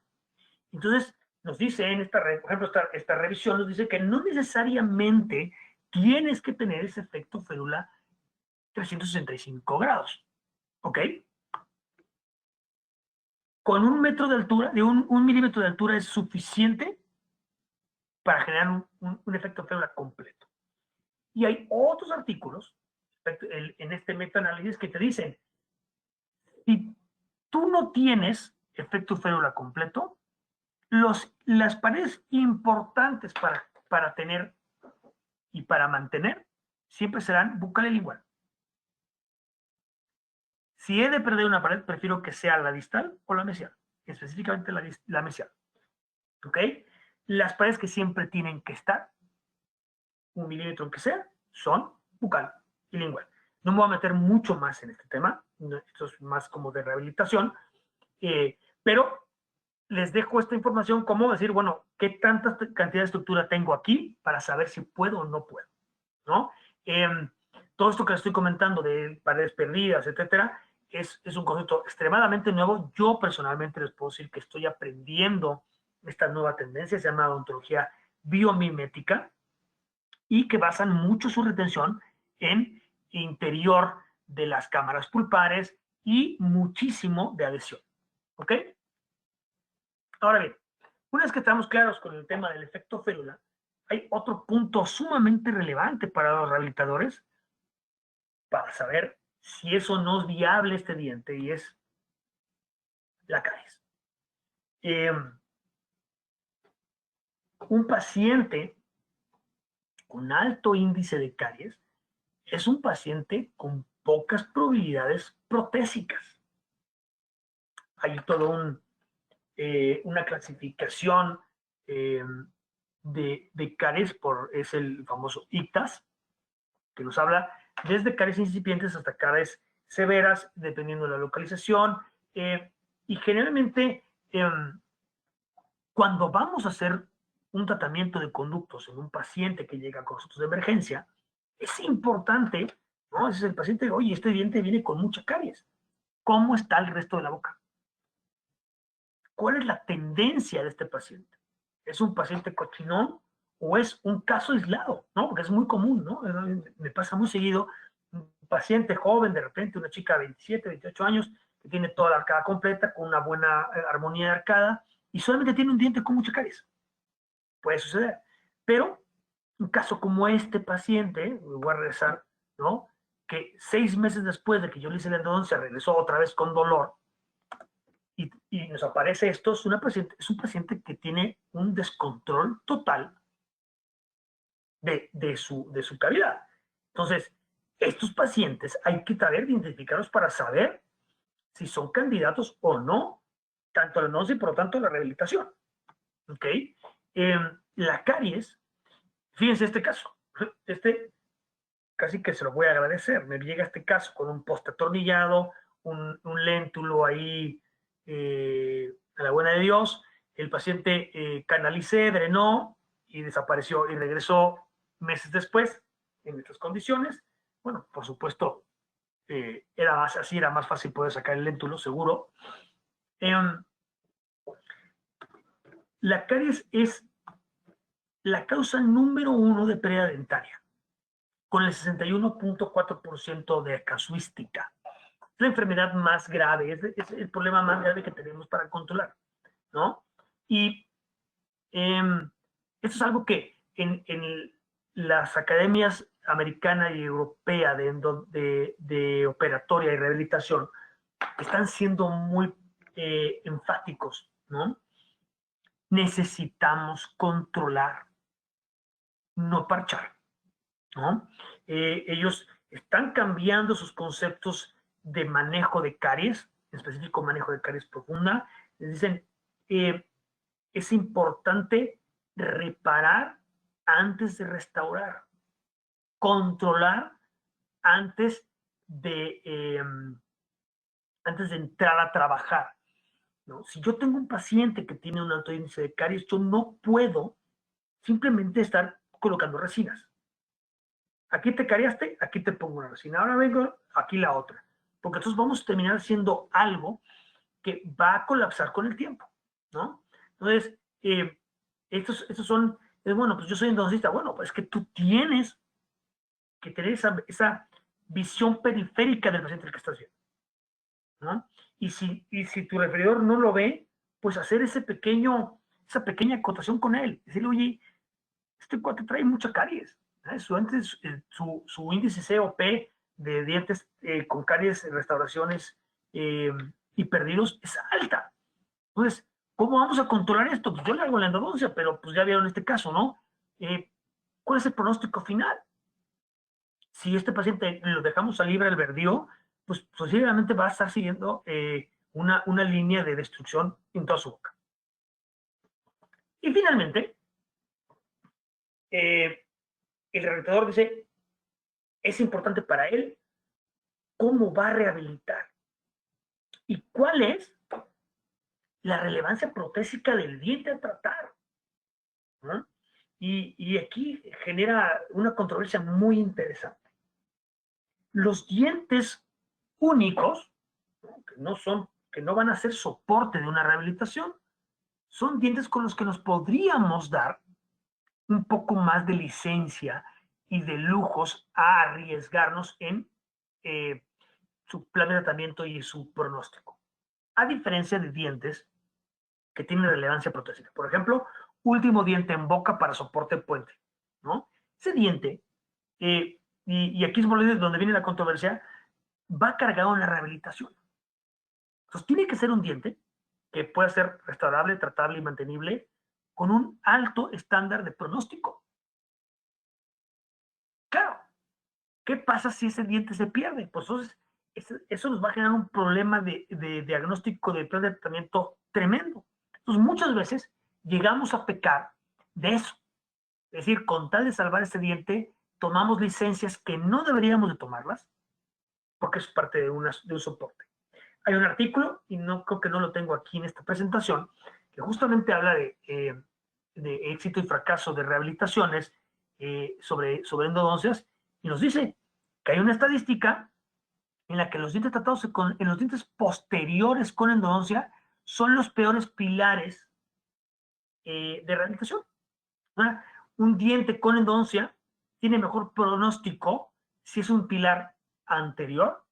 Entonces, nos dice en por ejemplo, esta revisión nos dice que no necesariamente tienes que tener ese efecto férula 365 grados. ¿Ok? Con 1 metro de altura, de un milímetro de altura es suficiente para generar un efecto férula completo. Y hay otros artículos en este metaanálisis que te dicen, si tú no tienes efecto férula completo, las paredes importantes para tener y para mantener siempre serán bucal y lingual. Si he de perder una pared, prefiero que sea la distal o la mesial, específicamente la mesial. ¿Ok? Las paredes que siempre tienen que estar, 1 milímetro aunque sea, son bucal y lingual. No me voy a meter mucho más en este tema, esto es más como de rehabilitación, pero les dejo esta información como decir, bueno, ¿qué tanta cantidad de estructura tengo aquí para saber si puedo o no puedo? ¿No? Todo esto que les estoy comentando de paredes perdidas, etcétera, es un concepto extremadamente nuevo. Yo personalmente les puedo decir que estoy aprendiendo esta nueva tendencia, se llama odontología biomimética, y que basan mucho su retención en interior de las cámaras pulpares y muchísimo de adhesión. ¿Ok? Ahora bien, una vez que estamos claros con el tema del efecto férula, hay otro punto sumamente relevante para los rehabilitadores para saber si eso no es viable este diente, y es la caries. Un paciente con alto índice de caries es un paciente con pocas probabilidades protésicas. Hay todo una clasificación eh, de caries, es el famoso ICTAS, que nos habla desde caries incipientes hasta caries severas, dependiendo de la localización. Y generalmente, cuando vamos a hacer un tratamiento de conductos en un paciente que llega con nosotros de emergencia, es importante, ¿no? Es el paciente, oye, este diente viene con mucha caries. ¿Cómo está el resto de la boca? ¿Cuál es la tendencia de este paciente? ¿Es un paciente cochinón o es un caso aislado? ¿No? Porque es muy común, ¿no? Me pasa muy seguido un paciente joven, de repente una chica de 27, 28 años, que tiene toda la arcada completa, con una buena armonía de arcada, y solamente tiene un diente con mucha caries. Puede suceder. Pero un caso como este paciente, voy a regresar, ¿no? Que 6 meses después de que yo le hice la endodoncia, regresó otra vez con dolor, y nos aparece esto, es un paciente que tiene un descontrol total de su cavidad. Entonces, estos pacientes hay que saber identificarlos para saber si son candidatos o no, tanto a la endodoncia y por lo tanto a la rehabilitación. ¿Ok? La caries, fíjense este caso, casi que se lo voy a agradecer. Me llega este caso con un poste atornillado, un léntulo ahí a la buena de Dios. El paciente canalicé, drenó y desapareció y regresó meses después en estas condiciones. Bueno, por supuesto, así era más fácil poder sacar el léntulo, seguro. La caries es la causa número 1 de pérdida dentaria, con el 61.4% de casuística. Es la enfermedad más grave, es el problema más grave que tenemos para controlar, ¿no? Y esto es algo que en las academias americana y europea de operatoria y rehabilitación están siendo muy enfáticos, ¿no? Necesitamos controlar, no parchar, ¿no? Ellos están cambiando sus conceptos de manejo de caries, en específico manejo de caries profunda. Les dicen, es importante reparar antes de restaurar, controlar antes antes de entrar a trabajar, ¿no? Si yo tengo un paciente que tiene un alto índice de caries, yo no puedo simplemente estar colocando resinas. Aquí te cariaste, aquí te pongo una resina. Ahora vengo, aquí la otra. Porque entonces vamos a terminar haciendo algo que va a colapsar con el tiempo, ¿no? Entonces, estos son, bueno, pues yo soy endodoncista. Bueno, pues es que tú tienes que tener esa visión periférica del paciente que estás viendo, ¿no? Y si tu referidor no lo ve, pues hacer esa pequeña acotación con él. Decirle, oye, este cuate trae mucha caries. Su índice COP de dientes con caries, restauraciones y perdidos es alta. Entonces, ¿cómo vamos a controlar esto? Pues yo le hago la endodoncia, pero pues ya vieron este caso, ¿no? ¿Cuál es el pronóstico final? Si este paciente lo dejamos a libre albedrío, pues posiblemente va a estar siguiendo una línea de destrucción en toda su boca. Y finalmente, el rehabilitador dice, es importante para él cómo va a rehabilitar y cuál es la relevancia protésica del diente a tratar, ¿no? Y aquí genera una controversia muy interesante. Los dientes únicos, ¿no? que no van a ser soporte de una rehabilitación, son dientes con los que nos podríamos dar un poco más de licencia y de lujos a arriesgarnos en su plan de tratamiento y su pronóstico. A diferencia de dientes que tienen relevancia protésica. Por ejemplo, último diente en boca para soporte puente, ¿no? Ese diente, y aquí es donde viene la controversia, va cargado en la rehabilitación. Entonces, tiene que ser un diente que pueda ser restaurable, tratable y mantenible con un alto estándar de pronóstico. ¿Qué pasa si ese diente se pierde? Pues entonces eso nos va a generar un problema de diagnóstico de plan de tratamiento tremendo. Entonces muchas veces llegamos a pecar de eso. Es decir, con tal de salvar ese diente, tomamos licencias que no deberíamos de tomarlas porque es parte de un soporte. Hay un artículo, y no creo que no lo tengo aquí en esta presentación, que justamente habla de éxito y fracaso de rehabilitaciones sobre endodoncias, y nos dice que hay una estadística en la que los dientes tratados en los dientes posteriores con endodoncia son los peores pilares de rehabilitación. ¿No? Un diente con endodoncia tiene mejor pronóstico si es un pilar anterior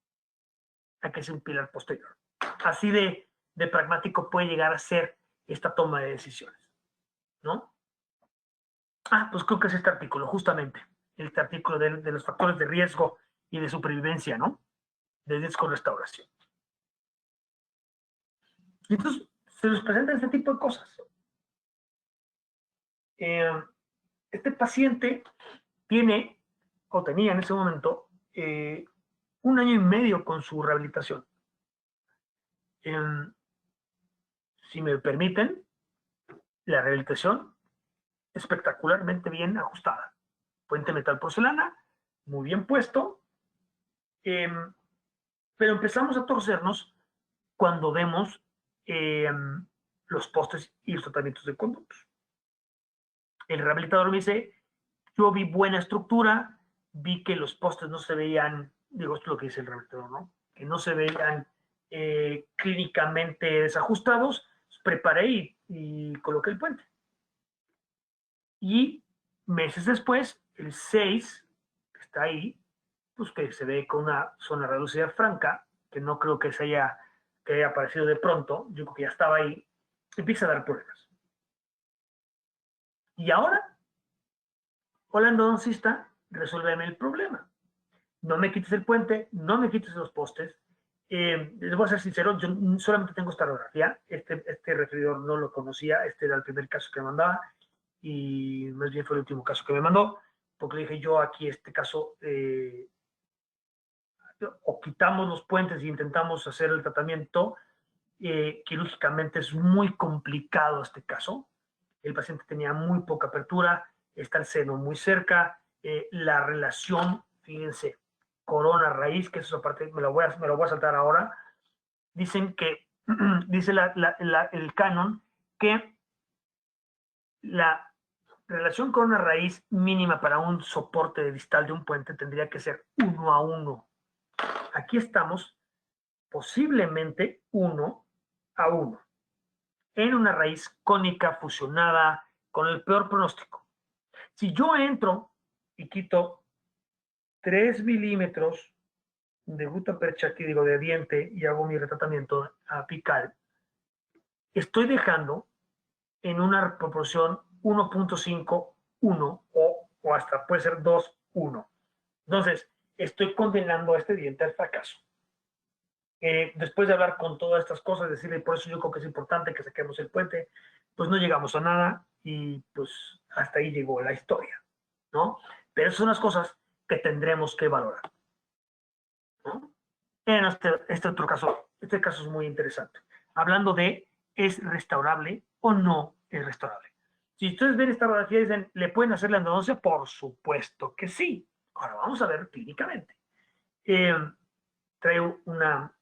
a que es un pilar posterior. Así de pragmático puede llegar a ser esta toma de decisiones, ¿no? Pues creo que es este artículo, justamente, este artículo de los factores de riesgo y de supervivencia, ¿no? De dientes con restauración. Y entonces se nos presentan este tipo de cosas. Este paciente tiene, o tenía en ese momento, 1 año y medio con su rehabilitación. Si me permiten, la rehabilitación espectacularmente bien ajustada. Puente metal porcelana, muy bien puesto, pero empezamos a torcernos cuando vemos los postes y los tratamientos de conductos. El rehabilitador me dice, yo vi buena estructura, vi que los postes no se veían, digo, esto es lo que dice el rehabilitador, ¿no? Que no se veían clínicamente desajustados, preparé y coloqué el puente. Y meses después, el 6, que está ahí, pues que se ve con una zona reducida franca, que no creo que haya aparecido de pronto, yo creo que ya estaba ahí, empieza a dar problemas. Y ahora, hola endodoncista, resuélveme el problema. No me quites el puente, no me quites los postes. Les voy a ser sincero, yo solamente tengo esta radiografía, este referidor no lo conocía, este era el primer caso que me mandaba, y más bien fue el último caso que me mandó, porque le dije yo aquí este caso, o quitamos los puentes y intentamos hacer el tratamiento, quirúrgicamente es muy complicado este caso. El paciente tenía muy poca apertura, está el seno muy cerca, la relación, fíjense, corona-raíz, que eso aparte me lo voy a saltar ahora, dicen que, dice el canon, que la relación corona-raíz mínima para un soporte de distal de un puente tendría que ser 1:1. Aquí estamos posiblemente 1:1 en una raíz cónica fusionada con el peor pronóstico. Si yo entro y quito 3 milímetros de gutta percha, aquí digo de diente, y hago mi retratamiento apical, estoy dejando en una proporción 1.5, 1 o hasta puede ser 2, 1. Entonces, estoy condenando a este diente al fracaso. Después de hablar con todas estas cosas, decirle, por eso yo creo que es importante que saquemos el puente, pues no llegamos a nada y pues hasta ahí llegó la historia, ¿no? Pero esas son las cosas que tendremos que valorar, ¿no? En este otro caso, este caso es muy interesante. Hablando de, ¿es restaurable o no es restaurable? Si ustedes ven esta radiografía y dicen, ¿le pueden hacer la endodoncia? Por supuesto que sí. Ahora vamos a ver clínicamente. Trae una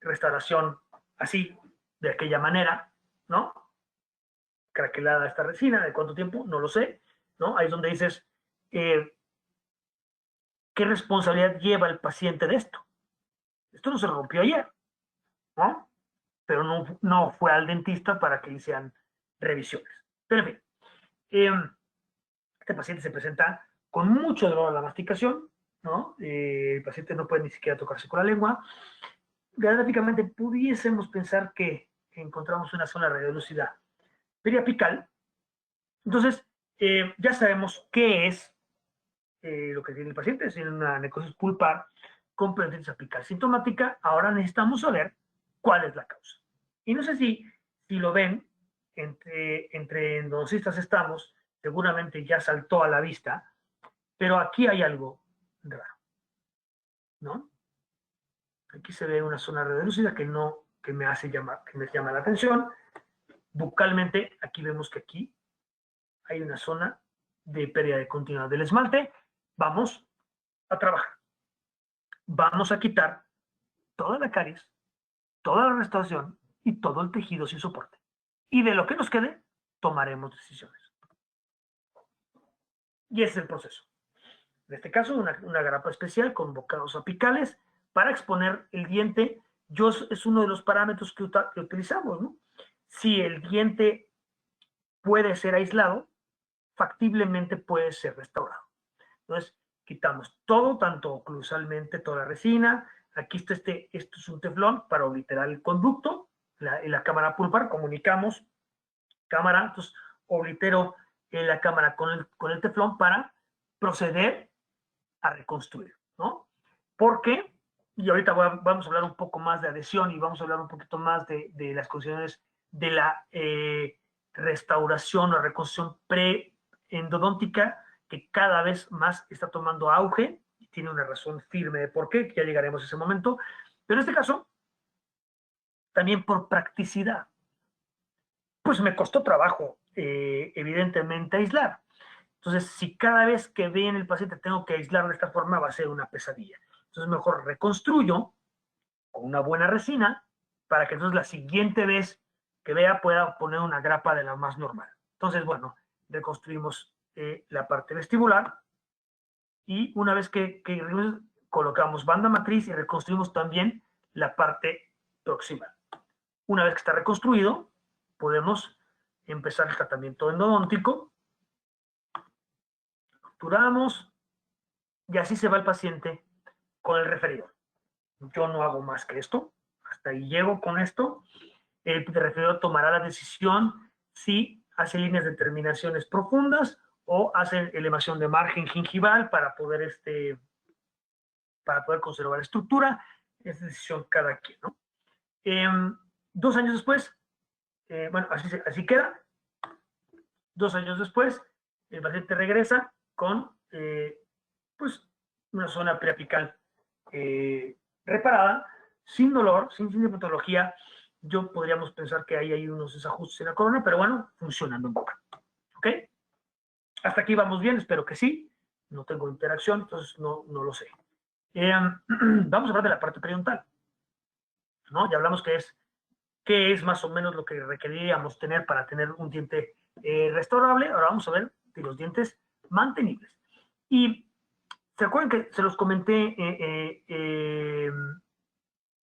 restauración así, de aquella manera, ¿no? Craquelada esta resina, ¿de cuánto tiempo? No lo sé, ¿no? Ahí es donde dices, ¿qué responsabilidad lleva el paciente de esto? Esto no se rompió ayer, ¿no? Pero no fue al dentista para que le hicieran revisiones. Pero en fin, este paciente se presenta con mucho dolor a la masticación, ¿no? El paciente no puede ni siquiera tocarse con la lengua. Gráficamente pudiésemos pensar que encontramos una zona radiolúcida periapical. Entonces, ya sabemos qué es lo que tiene el paciente, es una necrosis pulpar con peritonitis apical sintomática. Ahora necesitamos saber cuál es la causa. Y no sé si lo ven, entre endodoncistas estamos, seguramente ya saltó a la vista, pero aquí hay algo raro. ¿no? Aquí se ve una zona reducida que me llama la atención. Bucalmente, aquí vemos que aquí hay una zona de pérdida de continuidad del esmalte. Vamos a trabajar. Vamos a quitar toda la caries, toda la restauración y todo el tejido sin soporte. Y de lo que nos quede, tomaremos decisiones. Y ese es el proceso. En este caso, una grapa especial con bocados apicales para exponer el diente. Es uno de los parámetros que utilizamos, ¿no? Si el diente puede ser aislado, factiblemente puede ser restaurado. Entonces, quitamos todo, tanto oclusalmente, toda la resina. Aquí está esto es un teflón para obliterar el conducto. En la cámara pulpar comunicamos cámara, entonces oblitero la cámara con el teflón para proceder a reconstruir, ¿no? Porque, y ahorita vamos a hablar un poco más de adhesión y vamos a hablar un poquito más de las condiciones de la restauración o reconstrucción preendodóntica, que cada vez más está tomando auge y tiene una razón firme de por qué, que ya llegaremos a ese momento. Pero en este caso, también por practicidad, pues me costó trabajo, evidentemente, aislar. Entonces, si cada vez que ven el paciente tengo que aislar de esta forma, va a ser una pesadilla. Entonces, mejor reconstruyo con una buena resina para que entonces la siguiente vez que vea pueda poner una grapa de la más normal. Entonces, bueno, reconstruimos la parte vestibular y una vez que colocamos banda matriz y reconstruimos también la parte proximal. Una vez que está reconstruido, podemos empezar el tratamiento endodóntico. Obturamos y así se va el paciente con el referido. Yo no hago más que esto, hasta ahí llego con esto. El referido tomará la decisión si hace líneas de terminaciones profundas o hace elevación de margen gingival para poder conservar estructura. Es decisión cada quien, ¿no? 2 años después, bueno, así queda. 2 años después, el paciente regresa con pues una zona preapical reparada, sin dolor, sin sintomatología. Podríamos pensar que ahí hay unos desajustes en la corona, pero bueno, funcionando un poco. ¿Ok? Hasta aquí vamos bien, espero que sí. No tengo interacción, entonces no lo sé. Vamos a hablar de la parte periodontal, ¿no? Ya hablamos qué es más o menos lo que requeriríamos tener para tener un diente restaurable. Ahora vamos a ver de los dientes mantenibles. Y ¿se acuerdan que se los comenté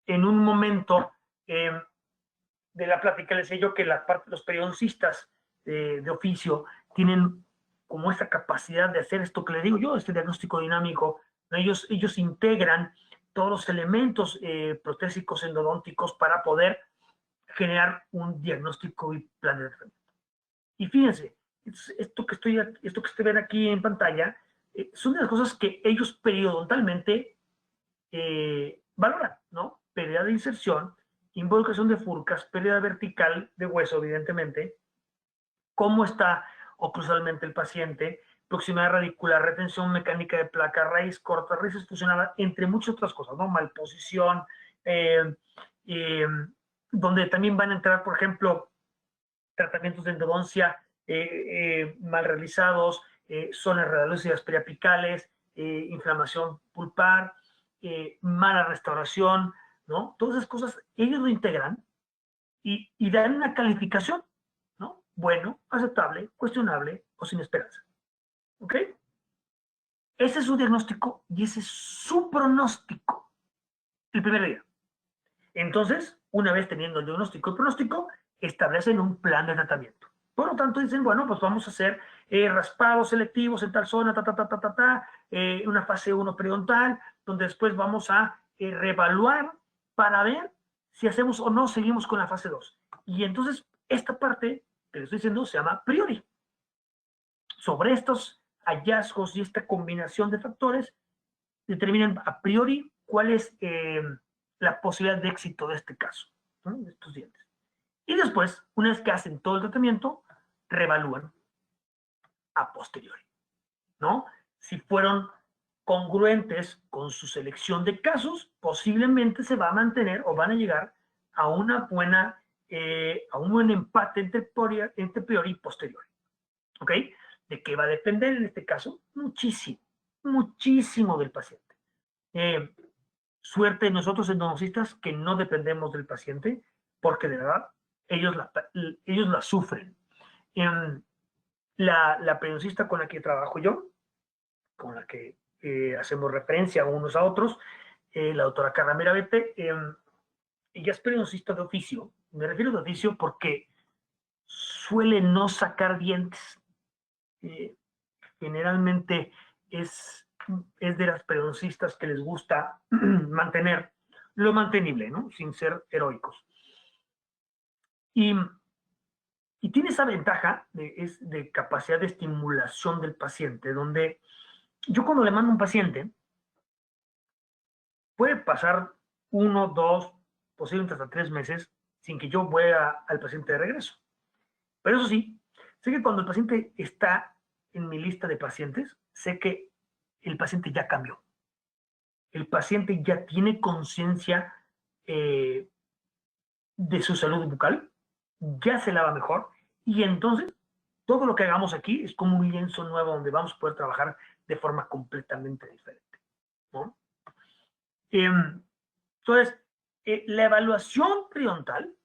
en un momento de la plática? Les decía yo que los periodoncistas de oficio tienen como esta capacidad de hacer esto que le digo yo, este diagnóstico dinámico. Ellos integran todos los elementos protésicos endodónticos para poder generar un diagnóstico y plan de tratamiento. Y fíjense, esto que ustedes ven aquí en pantalla son de las cosas que ellos periodontalmente valoran, ¿no? Pérdida de inserción, involucración de furcas, pérdida vertical de hueso, evidentemente, cómo está oclusalmente el paciente, proximidad radicular, retención mecánica de placa, raíz corta, raíz fusionada, entre muchas otras cosas, ¿no? Malposición, donde también van a entrar, por ejemplo, tratamientos de endodoncia mal realizados, zonas redalúcidas periapicales, inflamación pulpar, mala restauración, ¿no? Todas esas cosas ellos lo integran y dan una calificación, ¿no? Bueno, aceptable, cuestionable o sin esperanza. ¿Ok? Ese es su diagnóstico y ese es su pronóstico el primer día. Entonces, una vez teniendo el diagnóstico y pronóstico, establecen un plan de tratamiento. Por lo tanto, dicen, bueno, pues vamos a hacer raspados selectivos en tal zona, una fase 1 periodontal, donde después vamos a reevaluar para ver si hacemos o no seguimos con la fase 2. Y entonces, esta parte que les estoy diciendo se llama priori. Sobre estos hallazgos y esta combinación de factores, determinan a priori cuál es la posibilidad de éxito de este caso, ¿no? De estos dientes. Y después, una vez que hacen todo el tratamiento, reevalúan a posteriori, ¿no? Si fueron congruentes con su selección de casos, posiblemente se va a mantener o van a llegar a una buena, a un buen empate entre priori y posteriori. ¿Ok? ¿De qué va a depender en este caso? Muchísimo, muchísimo del paciente. Suerte de nosotros endodoncistas que no dependemos del paciente, porque de verdad ellos la sufren. La periodoncista con la que trabajo yo, con la que hacemos referencia unos a otros, la doctora Carla Miravete, ella es periodoncista de oficio. Me refiero de oficio porque suele no sacar dientes. Generalmente es de las periodistas que les gusta mantener lo mantenible, ¿no? Sin ser heroicos. Y tiene esa ventaja de capacidad de estimulación del paciente, donde yo cuando le mando a un paciente, puede pasar 1, 2, posiblemente hasta 3 meses sin que yo vea al paciente de regreso. Pero eso sí, sé que cuando el paciente está en mi lista de pacientes, sé que el paciente ya cambió. El paciente ya tiene conciencia de su salud bucal, ya se lava mejor, y entonces todo lo que hagamos aquí es como un lienzo nuevo donde vamos a poder trabajar de forma completamente diferente, ¿no? Entonces, la evaluación periodontal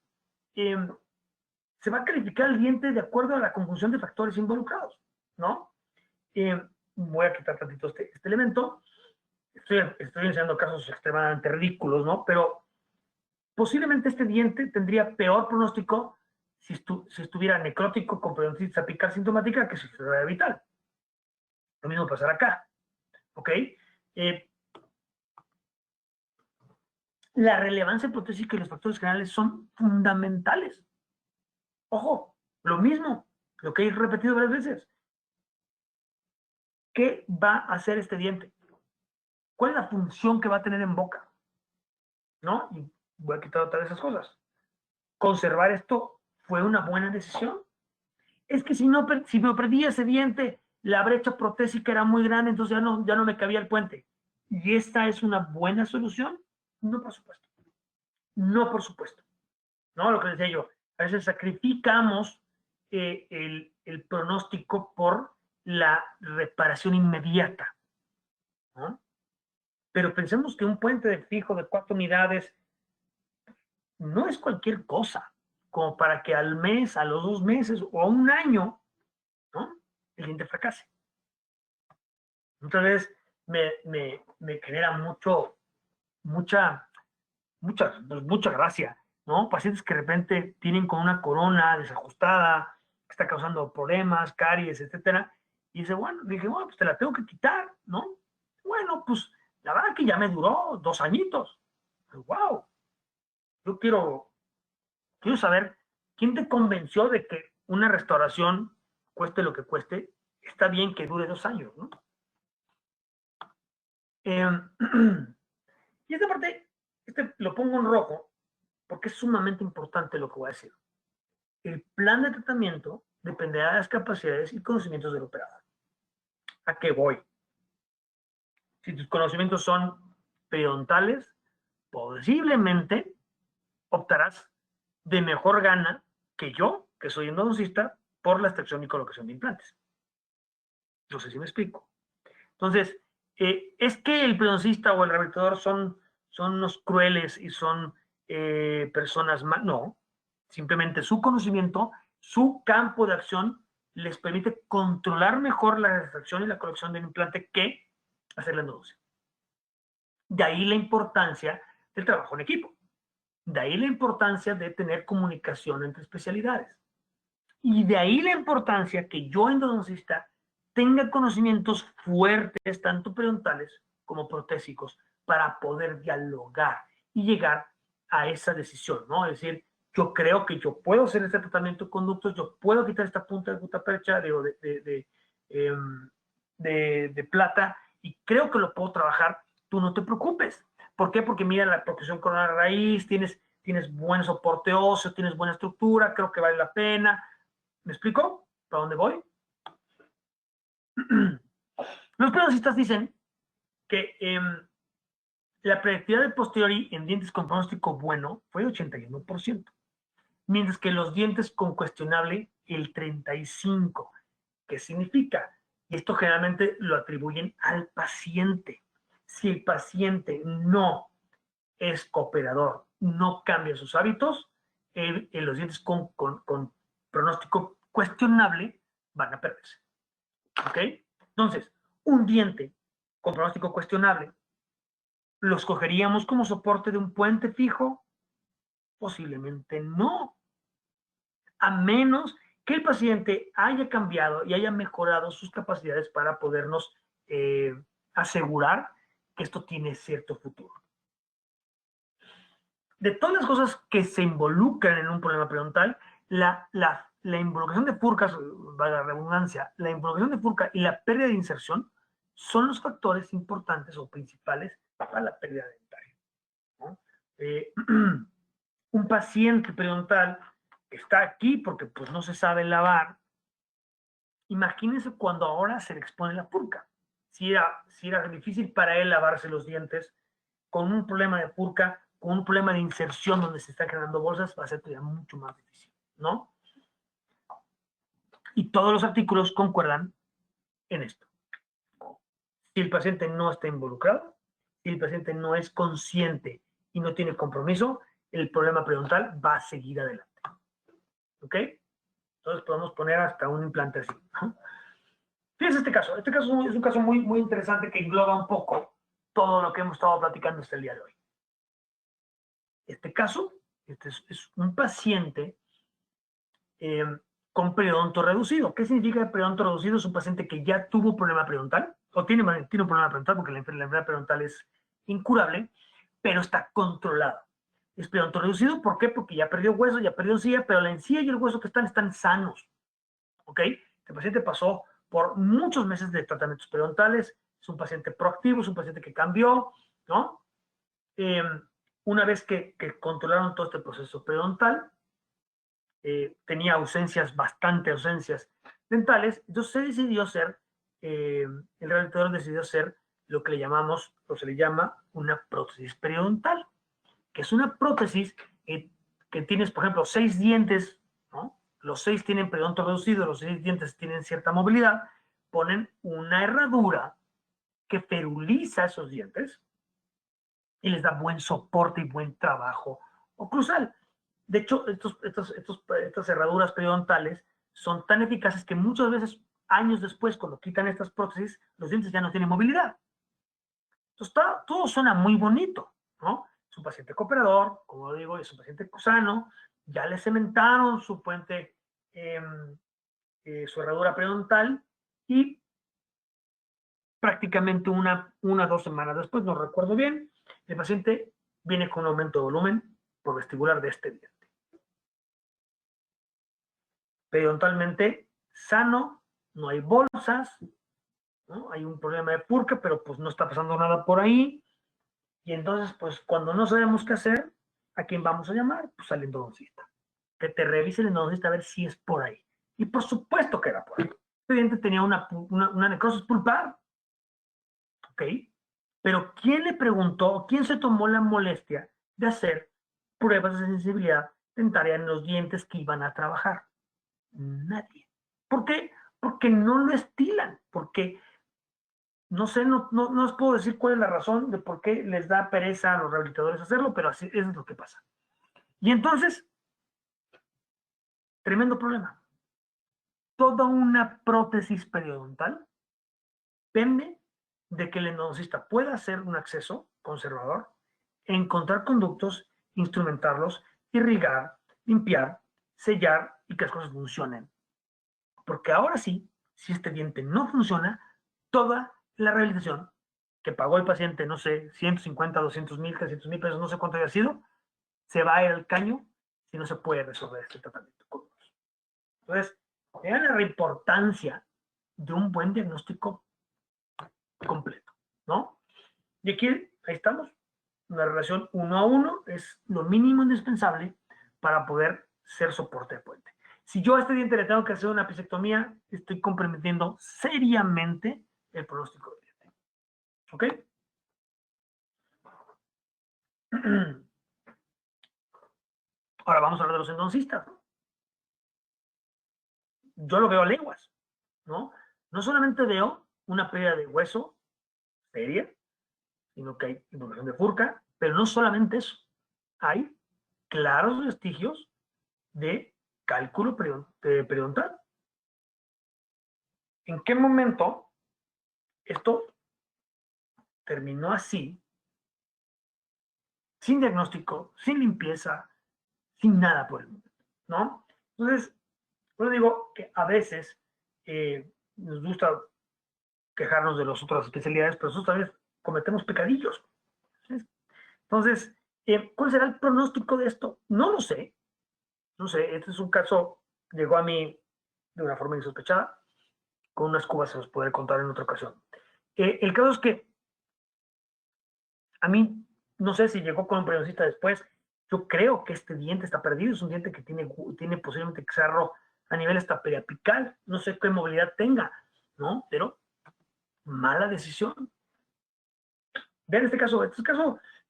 se va a calificar el diente de acuerdo a la conjunción de factores involucrados, ¿no? Voy a quitar tantito este elemento. Estoy enseñando casos extremadamente ridículos, ¿no? Pero posiblemente este diente tendría peor pronóstico si estuviera necrótico con periodontitis apical sintomática que si fuera vital. Lo mismo pasará acá, ¿ok? La relevancia protésica y los factores generales son fundamentales. Ojo, lo mismo, lo que he repetido varias veces. ¿Qué va a hacer este diente? ¿Cuál es la función que va a tener en boca? ¿No? Y voy a quitar otra de esas cosas. ¿Conservar esto fue una buena decisión? Es que si me perdí ese diente, la brecha protésica era muy grande, entonces ya no me cabía el puente. ¿Y esta es una buena solución? No, por supuesto. No, por supuesto. ¿No? Lo que decía yo, a veces sacrificamos el pronóstico por la reparación inmediata, ¿no? Pero pensemos que un puente de fijo de 4 unidades no es cualquier cosa, como para que al mes, a los 2 meses o a un año, ¿no? El diente fracase. Muchas veces me genera mucha gracia, ¿no? Pacientes que de repente tienen con una corona desajustada, que está causando problemas, caries, etcétera, y dice, bueno, pues te la tengo que quitar, ¿no? Bueno, pues la verdad que ya me duró 2 añitos. ¡Wow! Yo quiero saber quién te convenció de que una restauración, cueste lo que cueste, está bien que dure 2 años, ¿no? Y esta parte, lo pongo en rojo porque es sumamente importante lo que voy a decir. El plan de tratamiento dependerá de las capacidades y conocimientos del operador. ¿A qué voy? Si tus conocimientos son periodontales, posiblemente optarás de mejor gana que yo, que soy endodoncista, por la extracción y colocación de implantes. No sé si me explico. Entonces, es que el periodoncista o el rehabilitador son unos crueles y son personas más. No, simplemente su conocimiento, su campo de acción les permite controlar mejor la extracción y la colocación del implante que hacer la endodoncia. De ahí la importancia del trabajo en equipo. De ahí la importancia de tener comunicación entre especialidades. Y de ahí la importancia que yo, endodoncista, tenga conocimientos fuertes, tanto periodontales como protésicos, para poder dialogar y llegar a esa decisión, ¿no? Es decir, yo creo que yo puedo hacer este tratamiento de conductos, yo puedo quitar esta punta de gutapercha de plata y creo que lo puedo trabajar, tú no te preocupes. ¿Por qué? Porque mira la protección coronar raíz, tienes buen soporte óseo, tienes buena estructura, creo que vale la pena. ¿Me explico? ¿Para dónde voy? Los periodistas dicen que la predictividad de posteriori en dientes con pronóstico bueno fue de 81%, mientras que los dientes con cuestionable el 35%. ¿Qué significa? Y esto generalmente lo atribuyen al paciente. Si el paciente no es cooperador, no cambia sus hábitos, los dientes con pronóstico cuestionable van a perderse. ¿Ok? Entonces, un diente con pronóstico cuestionable, ¿lo escogeríamos como soporte de un puente fijo? Posiblemente no. A menos que el paciente haya cambiado y haya mejorado sus capacidades para podernos asegurar que esto tiene cierto futuro. De todas las cosas que se involucran en un problema periodontal, la involucración de furcas, valga la redundancia, la involucración de furca y la pérdida de inserción son los factores importantes o principales para la pérdida dentaria, ¿no? Un paciente periodontal que está aquí porque pues no se sabe lavar, imagínense cuando ahora se le expone la furca. Si era difícil para él lavarse los dientes con un problema de furca, con un problema de inserción donde se están generando bolsas, va a ser todavía mucho más difícil, ¿no? Y todos los artículos concuerdan en esto. Si el paciente no está involucrado, si el paciente no es consciente y no tiene compromiso, el problema periodontal va a seguir adelante. ¿Ok? Entonces podemos poner hasta un implante así, ¿no? Fíjense este caso. Este caso es un caso muy, muy interesante que engloba un poco todo lo que hemos estado platicando hasta el día de hoy. Este caso, es un paciente con periodonto reducido. ¿Qué significa periodonto reducido? Es un paciente que ya tuvo problema periodontal, o tiene un problema periodontal, porque la enfermedad periodontal es incurable, pero está controlado. Es periodonto reducido, ¿por qué? Porque ya perdió hueso, ya perdió encía, pero la encía y el hueso que están sanos. ¿Ok? Este paciente pasó por muchos meses de tratamientos periodontales, es un paciente proactivo, es un paciente que cambió, ¿no? Una vez que controlaron todo este proceso periodontal, tenía bastante ausencias dentales, entonces se decidió hacer, el rehabilitador decidió hacer lo que le llamamos, o se le llama, una prótesis periodontal, que es una prótesis que tienes, por ejemplo, 6 dientes, ¿no? Los 6 tienen periodonto reducido, los 6 dientes tienen cierta movilidad, ponen una herradura que feruliza esos dientes y les da buen soporte y buen trabajo oclusal. De hecho, estas cerraduras periodontales son tan eficaces que muchas veces, años después, cuando quitan estas prótesis, los dientes ya no tienen movilidad. Entonces, todo suena muy bonito, ¿no? Es un paciente cooperador, como digo, es un paciente sano, ya le cementaron su puente, su herradura periodontal, y prácticamente una o 2 semanas después, no recuerdo bien, el paciente viene con un aumento de volumen por vestibular de este diente. Periodontalmente sano, no hay bolsas, ¿no? Hay un problema de purca, pero pues no está pasando nada por ahí. Y entonces, pues cuando no sabemos qué hacer, ¿a quién vamos a llamar? Pues al endodoncista. Que te revise el endodoncista a ver si es por ahí. Y por supuesto que era por ahí. Este diente tenía una necrosis pulpar. ¿Ok? Pero ¿quién le preguntó, quién se tomó la molestia de hacer pruebas de sensibilidad dentaria en los dientes que iban a trabajar? Nadie. ¿Por qué? Porque no lo estilan, porque no sé, no os puedo decir cuál es la razón de por qué les da pereza a los rehabilitadores hacerlo, pero así es lo que pasa. Y entonces, tremendo problema. Toda una prótesis periodontal depende de que el endodoncista pueda hacer un acceso conservador, encontrar conductos, instrumentarlos, irrigar, limpiar, sellar y que las cosas funcionen. Porque ahora sí, si este diente no funciona, toda la rehabilitación que pagó el paciente, no sé, 150, 200 mil, 300 mil pesos, no sé cuánto haya sido, se va a ir al caño si no se puede resolver este tratamiento. Entonces, vean la importancia de un buen diagnóstico completo, ¿no? Y aquí, ahí estamos, una relación 1 a 1 es lo mínimo indispensable para poder ser soporte de puente. Si yo a este diente le tengo que hacer una apicectomía, estoy comprometiendo seriamente el pronóstico del diente. ¿Ok? Ahora vamos a hablar de los endodoncistas, ¿no? Yo lo veo a leguas, ¿no? No solamente veo una pérdida de hueso seria, sino que hay inflamación de furca, pero no solamente eso. Hay claros vestigios de cálculo periodontal. ¿En qué momento esto terminó así, sin diagnóstico, sin limpieza, sin nada por el momento, ¿no? Entonces, yo digo que a veces nos gusta quejarnos de las otras especialidades, pero nosotros también cometemos pecadillos. Entonces, ¿cuál será el pronóstico de esto? No lo sé. No sé, este es un caso, llegó a mí de una forma insospechada. Con unas cubas se los podré contar en otra ocasión. El caso es que a mí, no sé si llegó con un periodoncista después, yo creo que este diente está perdido, es un diente que tiene posiblemente exarro a nivel hasta periapical, no sé qué movilidad tenga, ¿no? Pero mala decisión. Vean este caso,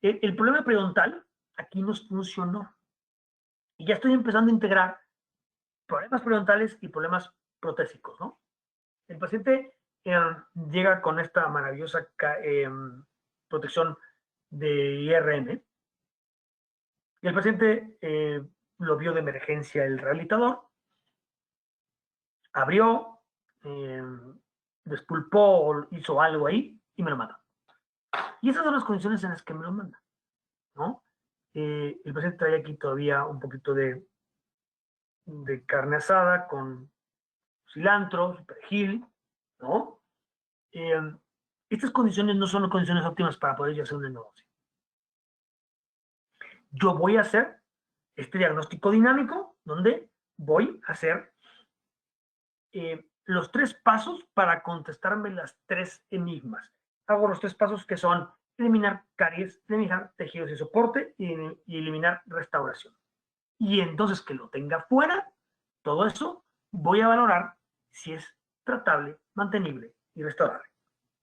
el problema periodontal aquí nos funcionó. Y ya estoy empezando a integrar problemas periodontales y problemas protésicos, ¿no? El paciente llega con esta maravillosa protección de IRM y el paciente lo vio de emergencia el rehabilitador, abrió, despulpó, hizo algo ahí y me lo manda. Y esas son las condiciones en las que me lo manda, ¿no? El paciente trae aquí todavía un poquito de carne asada con cilantro, perejil, ¿no? Estas condiciones no son las condiciones óptimas para poder hacer un negocio. Yo voy a hacer este diagnóstico dinámico donde voy a hacer los 3 pasos para contestarme las 3 enigmas. Hago los 3 pasos que son eliminar caries, eliminar tejidos y soporte y eliminar restauración. Y entonces que lo tenga fuera, todo eso voy a valorar si es tratable, mantenible y restaurable.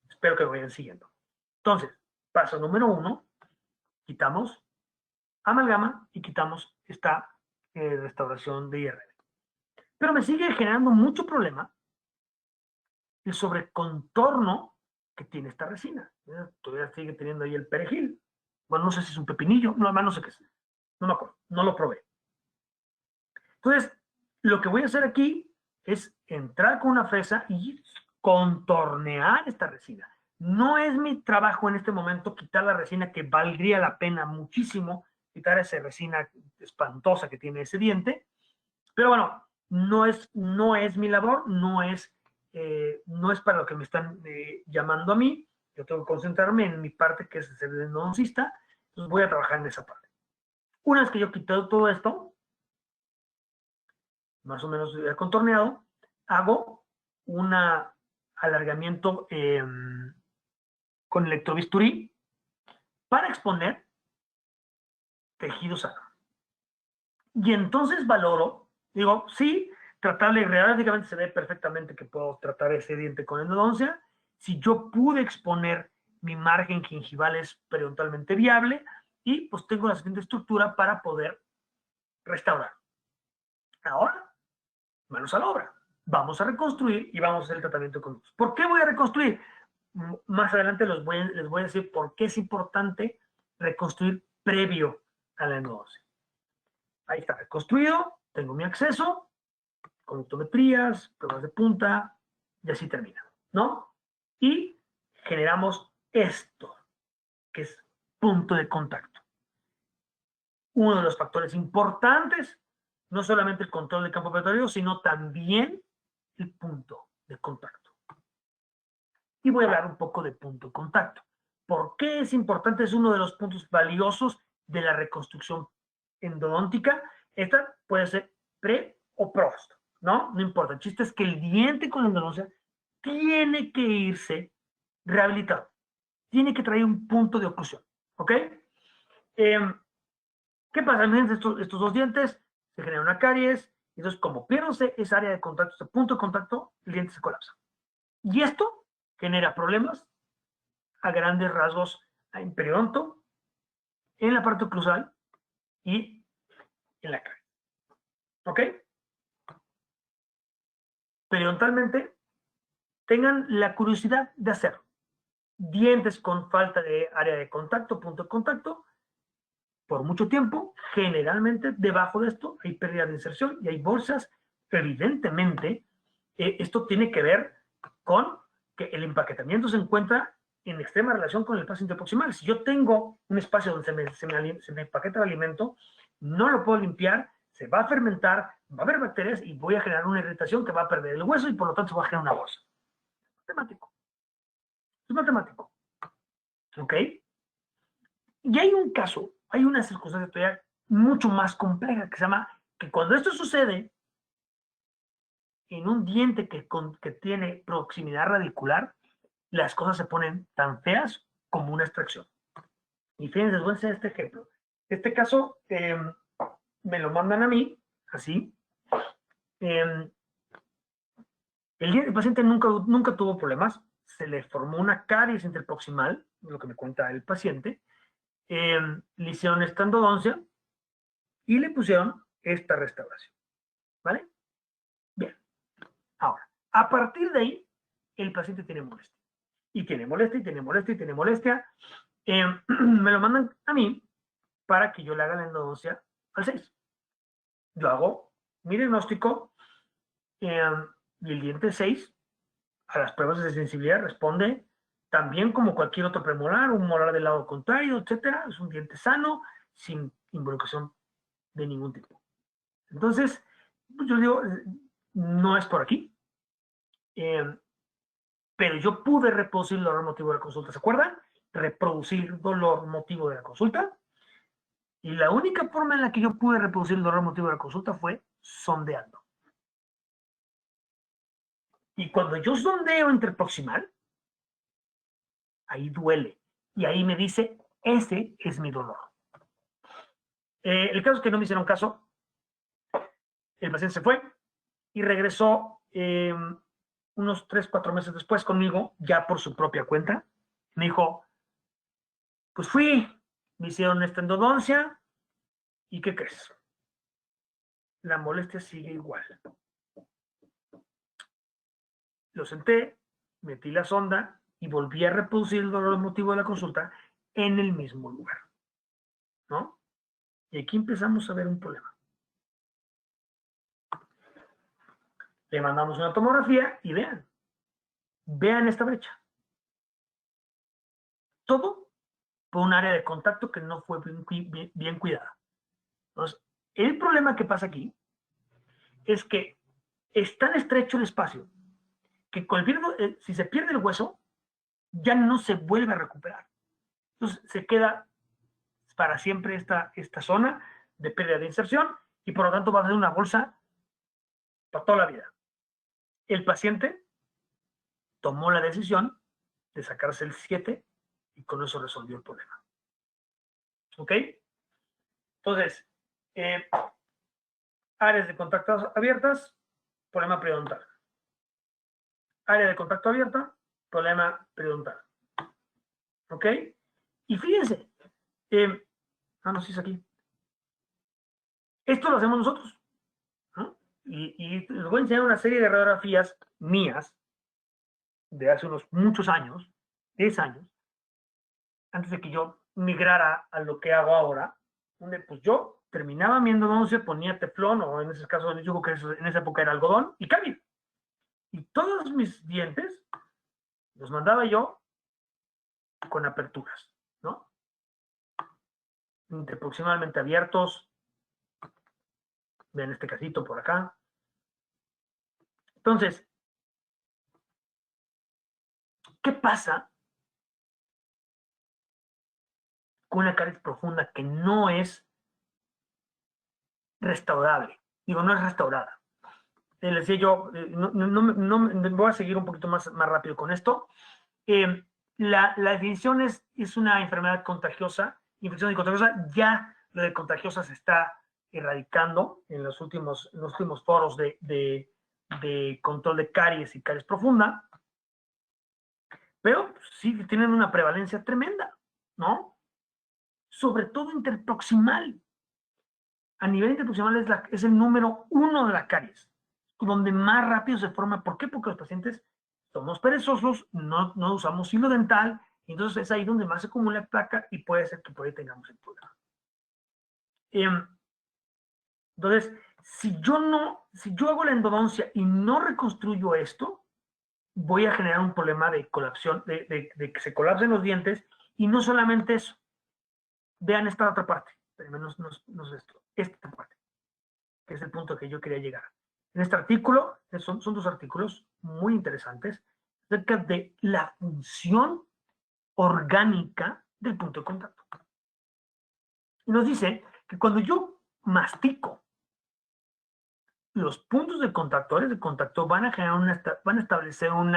Espero que me vayan siguiendo. Entonces, paso número 1, quitamos amalgama y quitamos esta restauración de IRM. Pero me sigue generando mucho problema el sobrecontorno que tiene esta resina. Todavía sigue teniendo ahí el perejil. Bueno, no sé si es un pepinillo, no sé qué es. No me acuerdo, no lo probé. Entonces, lo que voy a hacer aquí es entrar con una fresa y contornear esta resina. No es mi trabajo en este momento quitar la resina, que valdría la pena muchísimo quitar esa resina espantosa que tiene ese diente, pero bueno, no es mi labor, no es para lo que me están llamando a mí. Yo tengo que concentrarme en mi parte, que es ser endodoncista, entonces voy a trabajar en esa parte. Una vez que yo quité todo esto, más o menos contorneado, hago un alargamiento con electrobisturí para exponer tejido sano. Y entonces valoro, digo, sí, tratable, realmente se ve perfectamente que puedo tratar ese diente con endodoncia. Si yo pude exponer mi margen gingival es periodontalmente viable y pues tengo la siguiente estructura para poder restaurar. Ahora, manos a la obra. Vamos a reconstruir y vamos a hacer el tratamiento con luz. ¿Por qué voy a reconstruir? Más adelante les voy a decir por qué es importante reconstruir previo a la endodoncia. Ahí está reconstruido, tengo mi acceso, conductometrías, pruebas de punta, y así termina, ¿no? Y generamos esto, que es punto de contacto. Uno de los factores importantes, no solamente el control del campo petrolero, sino también el punto de contacto. Y voy a hablar un poco de punto de contacto. ¿Por qué es importante? Es uno de los puntos valiosos de la reconstrucción endodóntica. Esta puede ser pre o post, ¿no? No importa. El chiste es que el diente con la endodoncia tiene que irse rehabilitado. Tiene que traer un punto de oclusión, ¿ok? ¿Qué pasa? Estos 2 dientes, se genera una caries, y entonces como pierde esa área de contacto, ese punto de contacto, el diente se colapsa. Y esto genera problemas a grandes rasgos en periodonto, en la parte oclusal y en la cara. ¿Ok? Periodontalmente, tengan la curiosidad de hacerlo. Dientes con falta de área de contacto, punto de contacto, por mucho tiempo, generalmente debajo de esto hay pérdida de inserción y hay bolsas. Evidentemente, esto tiene que ver con que el empaquetamiento se encuentra en extrema relación con el espacio interproximal. Si yo tengo un espacio donde se me empaqueta el alimento, no lo puedo limpiar, se va a fermentar, va a haber bacterias y voy a generar una irritación que va a perder el hueso y por lo tanto se va a generar una bolsa. Matemático. Es matemático. ¿Ok? Y hay un caso, hay una circunstancia todavía mucho más compleja que se llama que cuando esto sucede en un diente que tiene proximidad radicular, las cosas se ponen tan feas como una extracción. Y fíjense, voy a hacer este ejemplo. Este caso me lo mandan a mí, así. El paciente nunca tuvo problemas, se le formó una caries interproximal, lo que me cuenta el paciente, le hicieron esta endodoncia y le pusieron esta restauración. ¿Vale? Bien. Ahora, a partir de ahí, el paciente tiene molestia. Y tiene molestia, y tiene molestia, y tiene molestia. Me lo mandan a mí para que yo le haga la endodoncia al 6. Yo hago mi diagnóstico y el diente 6 a las pruebas de sensibilidad responde también como cualquier otro premolar, un molar del lado contrario, etcétera. Es un diente sano, sin involucración de ningún tipo. Entonces, pues yo digo, no es por aquí. Pero yo pude reproducir el dolor motivo de la consulta. ¿Se acuerdan? Reproducir dolor motivo de la consulta. Y la única forma en la que yo pude reproducir el dolor motivo de la consulta fue sondeando. Y cuando yo sondeo interproximal, ahí duele. Y ahí me dice, ese es mi dolor. El caso es que no me hicieron caso. El paciente se fue y regresó unos 3, 4 meses después conmigo, ya por su propia cuenta. Me dijo, pues fui, me hicieron esta endodoncia, ¿y qué crees? La molestia sigue igual. Lo senté, metí la sonda y volví a reproducir el dolor motivo de la consulta en el mismo lugar. ¿No? Y aquí empezamos a ver un problema. Le mandamos una tomografía y vean esta brecha. Todo por un área de contacto que no fue bien cuidada. Entonces, el problema que pasa aquí es que es tan estrecho el espacio que si se pierde el hueso, ya no se vuelve a recuperar. Entonces, se queda para siempre esta zona de pérdida de inserción y por lo tanto va a ser una bolsa para toda la vida. El paciente tomó la decisión de sacarse el 7 y con eso resolvió el problema. ¿Ok? Entonces, áreas de contacto abiertas, problema periodontal. Área de contacto abierta, problema periodontal. ¿Ok? Y fíjense, no, sí es aquí. Esto lo hacemos nosotros. ¿No? Y les voy a enseñar una serie de radiografías mías de hace unos muchos años, 10 años, antes de que yo migrara a lo que hago ahora, donde pues yo terminaba mi endodoncia, ponía teflón, o en ese caso, yo creo que en esa época era algodón, y cambio. Y todos mis dientes los mandaba yo con aperturas, ¿no? Aproximadamente abiertos, vean este casito por acá. Entonces, ¿qué pasa con una caries profunda que no es restaurable? Digo, no es restaurada. Les decía yo, voy a seguir un poquito más rápido con esto. La definición es una enfermedad contagiosa, infección de contagiosa. Ya lo de contagiosa se está erradicando en los últimos foros de control de caries y caries profunda, pero sí tienen una prevalencia tremenda, ¿no? sobre todo interproximal. A nivel interproximal es el número 1 de la caries, donde más rápido se forma. ¿Por qué? Porque los pacientes somos perezosos, no usamos hilo dental, y entonces es ahí donde más se acumula placa y puede ser que por ahí tengamos el problema. Entonces, si yo hago la endodoncia y no reconstruyo esto, voy a generar un problema de colapsión, de que se colapsen los dientes, y no solamente eso. Vean esta otra parte, pero menos no es esto, esta parte, que es el punto que yo quería llegar. En este artículo, son 2 artículos muy interesantes acerca de la función orgánica del punto de contacto. Y nos dice que cuando yo mastico, los puntos de contactores de contacto van a generar van a establecer un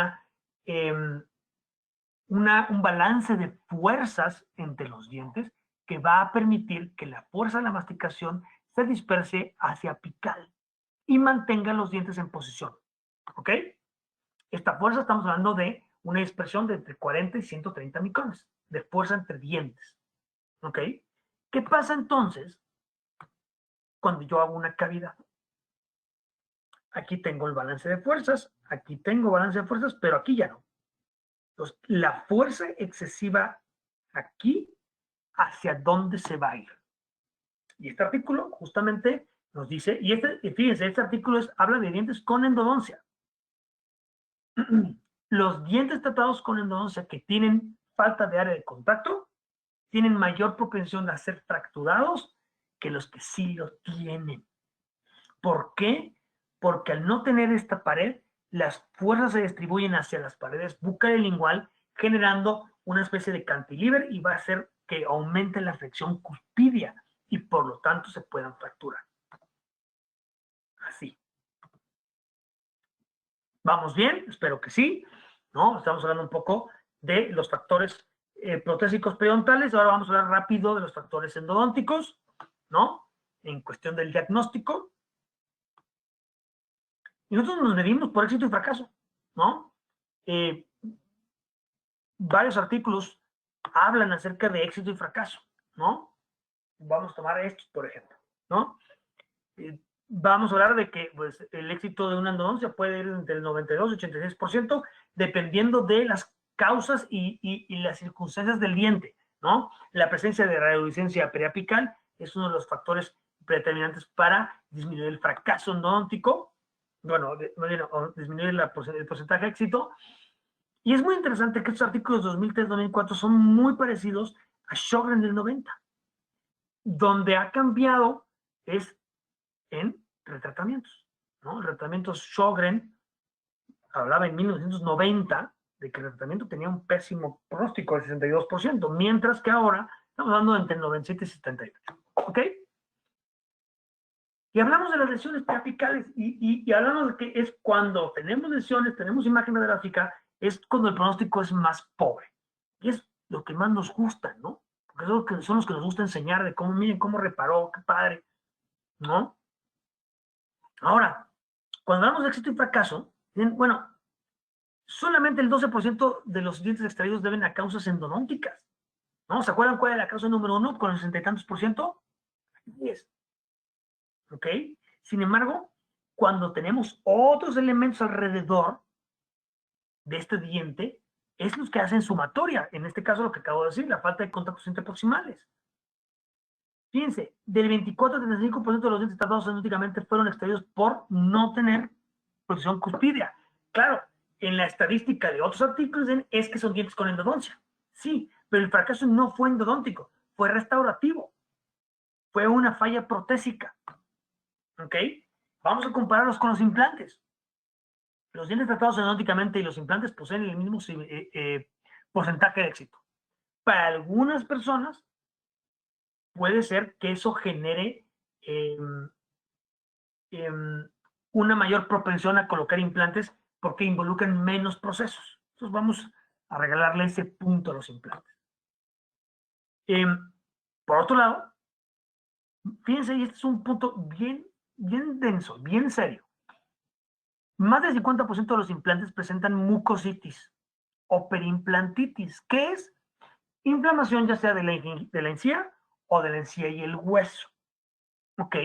balance de fuerzas entre los dientes que va a permitir que la fuerza de la masticación se disperse hacia apical y mantenga los dientes en posición. ¿Ok? Esta fuerza, estamos hablando de una dispersión de entre 40 y 130 micrones de fuerza entre dientes. ¿Ok? ¿Qué pasa entonces cuando yo hago una cavidad? Aquí tengo el balance de fuerzas, aquí tengo balance de fuerzas, pero aquí ya no. Entonces, la fuerza excesiva aquí, ¿hacia dónde se va a ir? Y este artículo justamente nos dice, y fíjense, este artículo habla de dientes con endodoncia. Los dientes tratados con endodoncia que tienen falta de área de contacto tienen mayor propensión a ser fracturados que los que sí lo tienen. ¿Por qué? Porque al no tener esta pared, las fuerzas se distribuyen hacia las paredes bucal y lingual, generando una especie de cantilever, y va a hacer que aumente la flexión cuspidia y por lo tanto se puedan fracturar. Así. ¿Vamos bien? Espero que sí. ¿No? Estamos hablando un poco de los factores protésicos periodontales. Ahora vamos a hablar rápido de los factores endodónticos, ¿no? En cuestión del diagnóstico. Y nosotros nos medimos por éxito y fracaso, ¿no? Varios artículos hablan acerca de éxito y fracaso, ¿no? Vamos a tomar estos, por ejemplo, ¿no? Vamos a hablar de que pues, el éxito de una endodoncia puede ir entre el 92 y 86%, dependiendo de las causas y las circunstancias del diente, ¿no? La presencia de radiolucencia periapical es uno de los factores predeterminantes para disminuir el fracaso endodóntico, bueno, disminuir el porcentaje de éxito. Y es muy interesante que estos artículos 2003-2004 son muy parecidos a Sjögren del 90. Donde ha cambiado es en retratamientos, ¿no? El tratamiento Sjögren hablaba en 1990 de que el tratamiento tenía un pésimo pronóstico del 62%, mientras que ahora estamos hablando de entre 97 y 78. ¿Ok? Y hablamos de las lesiones periapicales y hablamos de que es cuando tenemos lesiones, tenemos imagen radiográfica, es cuando el pronóstico es más pobre. Y es lo que más nos gusta, ¿no? Porque son los que nos gusta enseñar de cómo, miren cómo reparó, qué padre, ¿no? Ahora, cuando hablamos de éxito y fracaso, bueno, solamente el 12% de los dientes extraídos deben a causas endodónticas, ¿no? ¿Se acuerdan cuál es la causa número 1 con el 60 y tantos %? 10. ¿Ok? Sin embargo, cuando tenemos otros elementos alrededor de este diente, es los que hacen sumatoria. En este caso, lo que acabo de decir, la falta de contactos interproximales. Fíjense, del 24 al 35% de los dientes tratados endodónticamente fueron extraídos por no tener protección cuspidia. Claro, en la estadística de otros artículos es que son dientes con endodoncia. Sí, pero el fracaso no fue endodóntico, fue restaurativo. Fue una falla protésica. ¿Ok? Vamos a compararlos con los implantes. Los dientes tratados endodónticamente y los implantes poseen el mismo porcentaje de éxito. Para algunas personas puede ser que eso genere una mayor propensión a colocar implantes porque involucran menos procesos. Entonces vamos a regalarle ese punto a los implantes. Por otro lado, fíjense, y este es un punto bien denso, bien serio. Más del 50% de los implantes presentan mucositis o periimplantitis, que es inflamación ya sea de la encía o de la encía y el hueso. ¿Ok?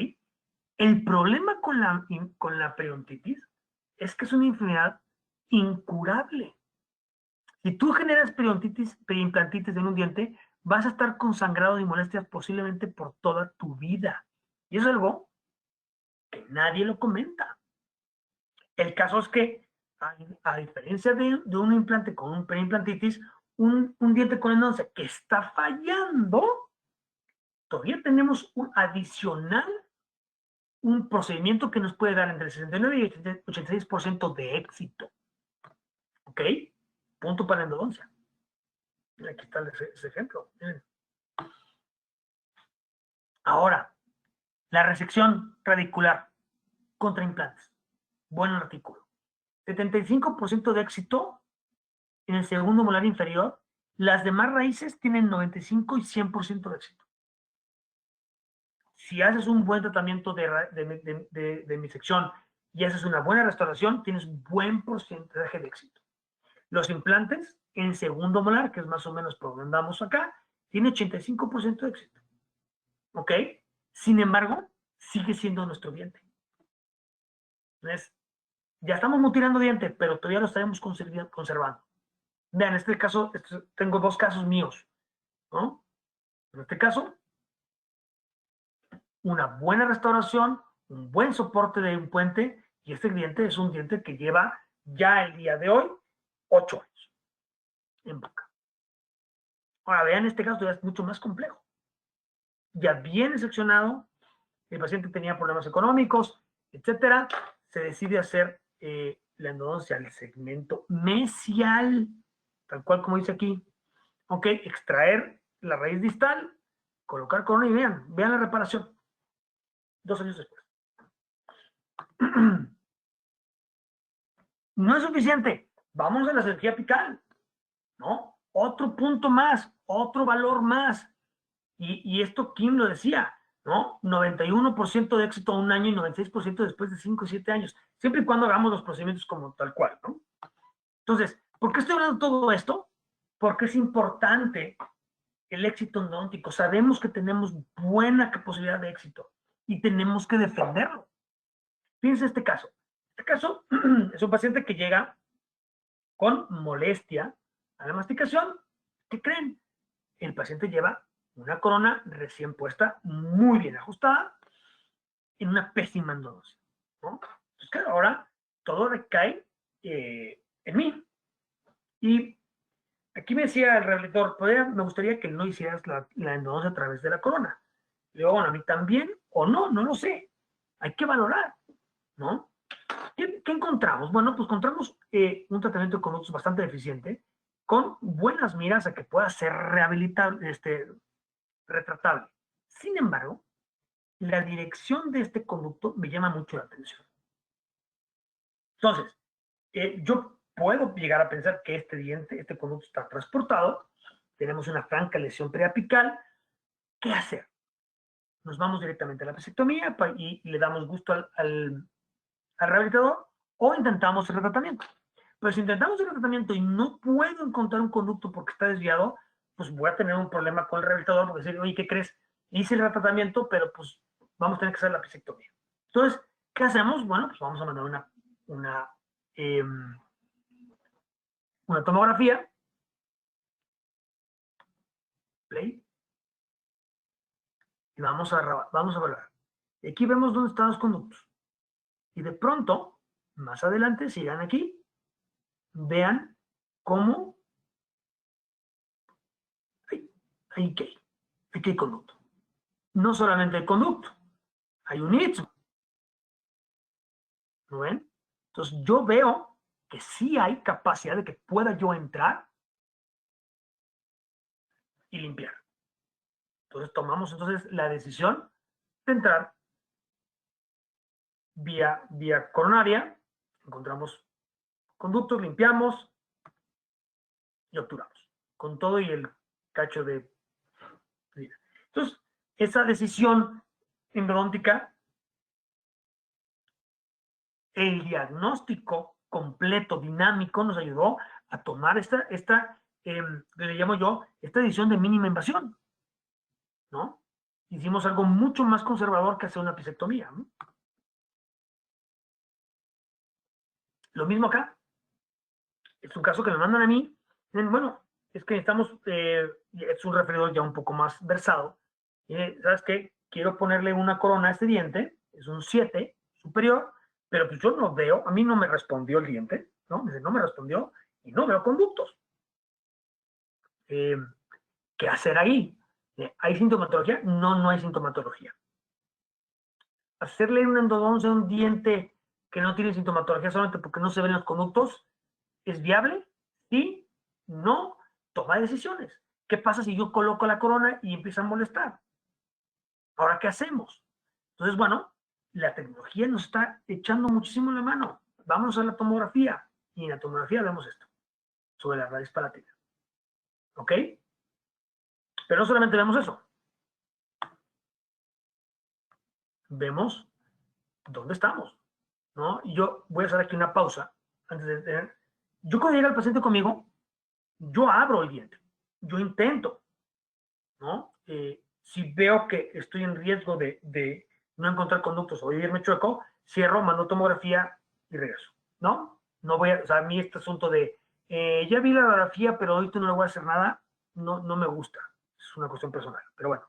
El problema con la periodontitis es que es una enfermedad incurable. Si tú generas periimplantitis en un diente, vas a estar con sangrado y molestias posiblemente por toda tu vida. Y eso es algo que nadie lo comenta. El caso es que, a diferencia de un implante con un periimplantitis, un diente con endodoncia que está fallando, todavía tenemos un adicional, un procedimiento que nos puede dar entre el 69 y el 86% de éxito. ¿Ok? Punto para la endodoncia. Aquí está ese ejemplo. Miren. Ahora, la resección radicular contra implantes. Buen artículo. 75% de éxito en el segundo molar inferior. Las demás raíces tienen 95 y 100% de éxito. Si haces un buen tratamiento de misección y haces una buena restauración, tienes buen porcentaje de éxito. Los implantes en segundo molar, que es más o menos por donde andamos acá, tiene 85% de éxito. ¿Ok? Sin embargo, sigue siendo nuestro diente. ¿Ves? Ya estamos mutilando diente, pero todavía lo estaremos conservando. Vean, en este caso, tengo dos casos míos, ¿no? En este caso, una buena restauración, un buen soporte de un puente, y este diente es un diente que lleva ya el día de hoy 8 años en boca. Ahora, vean, este caso ya es mucho más complejo. Ya viene seccionado, el paciente tenía problemas económicos, etcétera, se decide hacer la endodoncia al segmento mesial, tal cual como dice aquí. Ok, extraer la raíz distal, colocar corona y vean la reparación. 2 años después. No es suficiente. Vamos a la cirugía apical, ¿no? Otro punto más, otro valor más. Y esto Kim lo decía, ¿no? 91% de éxito a un año y 96% después de 5 o 7 años, siempre y cuando hagamos los procedimientos como tal cual, ¿no? Entonces, ¿por qué estoy hablando de todo esto? Porque es importante el éxito endodóntico. Sabemos que tenemos buena posibilidad de éxito y tenemos que defenderlo. Fíjense este caso. Este caso es un paciente que llega con molestia a la masticación. ¿Qué creen? El paciente lleva una corona recién puesta, muy bien ajustada, en una pésima endodoncia, ¿no? Entonces, claro, ahora todo recae en mí. Y aquí me decía el rehabilitador, me gustaría que no hicieras la endodoncia a través de la corona. Le digo, bueno, a mí también, o no, no lo sé. Hay que valorar, ¿no? ¿Qué encontramos? Bueno, pues encontramos un tratamiento de conductos bastante eficiente, con buenas miras a que pueda ser rehabilitable, retratable. Sin embargo, la dirección de este conducto me llama mucho la atención. Entonces, yo puedo llegar a pensar que este diente, este conducto está transportado, tenemos una franca lesión periapical. ¿Qué hacer? Nos vamos directamente a la vasectomía y le damos gusto al rehabilitador, o intentamos el retratamiento. Pero si intentamos el tratamiento y no puedo encontrar un conducto porque está desviado, pues voy a tener un problema con el rehabilitador porque decir, oye, ¿qué crees? Hice el tratamiento, pero pues vamos a tener que hacer la vasectomía. Entonces, ¿qué hacemos? Bueno, pues vamos a mandar eh, una tomografía, play, y vamos a evaluar. Y aquí vemos dónde están los conductos. Y de pronto, más adelante, sigan aquí, vean cómo aquí hay conducto. No solamente el conducto, hay un istmo. ¿No ven? Entonces yo veo que sí hay capacidad de que pueda yo entrar y limpiar. Entonces tomamos la decisión de entrar vía coronaria, encontramos conductos, limpiamos y obturamos, con todo y el cacho de vida. Entonces, esa decisión endodóntica, el diagnóstico completo, dinámico, nos ayudó a tomar le llamo yo, esta decisión de mínima invasión, ¿no? hicimos algo mucho más conservador que hacer una pisectomía, ¿no? Lo mismo acá. Es un caso que me mandan a mí. Bueno, es que necesitamos, es un referido ya un poco más versado. ¿Sabes qué? Quiero ponerle una corona a este diente, es un 7 superior, pero pues yo no veo, a mí no me respondió el diente, ¿no? No me respondió y no veo conductos. ¿Qué hacer ahí? ¿Hay sintomatología? No, no hay sintomatología. Hacerle una endodoncia a un diente que no tiene sintomatología solamente porque no se ven los conductos, ¿es viable? Sí, no, toma decisiones. ¿Qué pasa si yo coloco la corona y empieza a molestar? ¿Ahora qué hacemos? Entonces, bueno, la tecnología nos está echando muchísimo la mano. Vamos a la tomografía y en la tomografía vemos esto, sobre la raíz palatina. ¿Ok? Pero no solamente vemos eso. Vemos dónde estamos, ¿no? Y yo voy a hacer aquí una pausa antes de tener. Yo cuando llega el paciente conmigo, yo abro el diente, yo intento, ¿no? Si veo que estoy en riesgo de no encontrar conductos o vivirme chueco, cierro, mando tomografía y regreso, ¿no? No voy a, o sea, a mí este asunto de, ya vi la radiografía, pero ahorita no le voy a hacer nada, no me gusta, es una cuestión personal, pero bueno.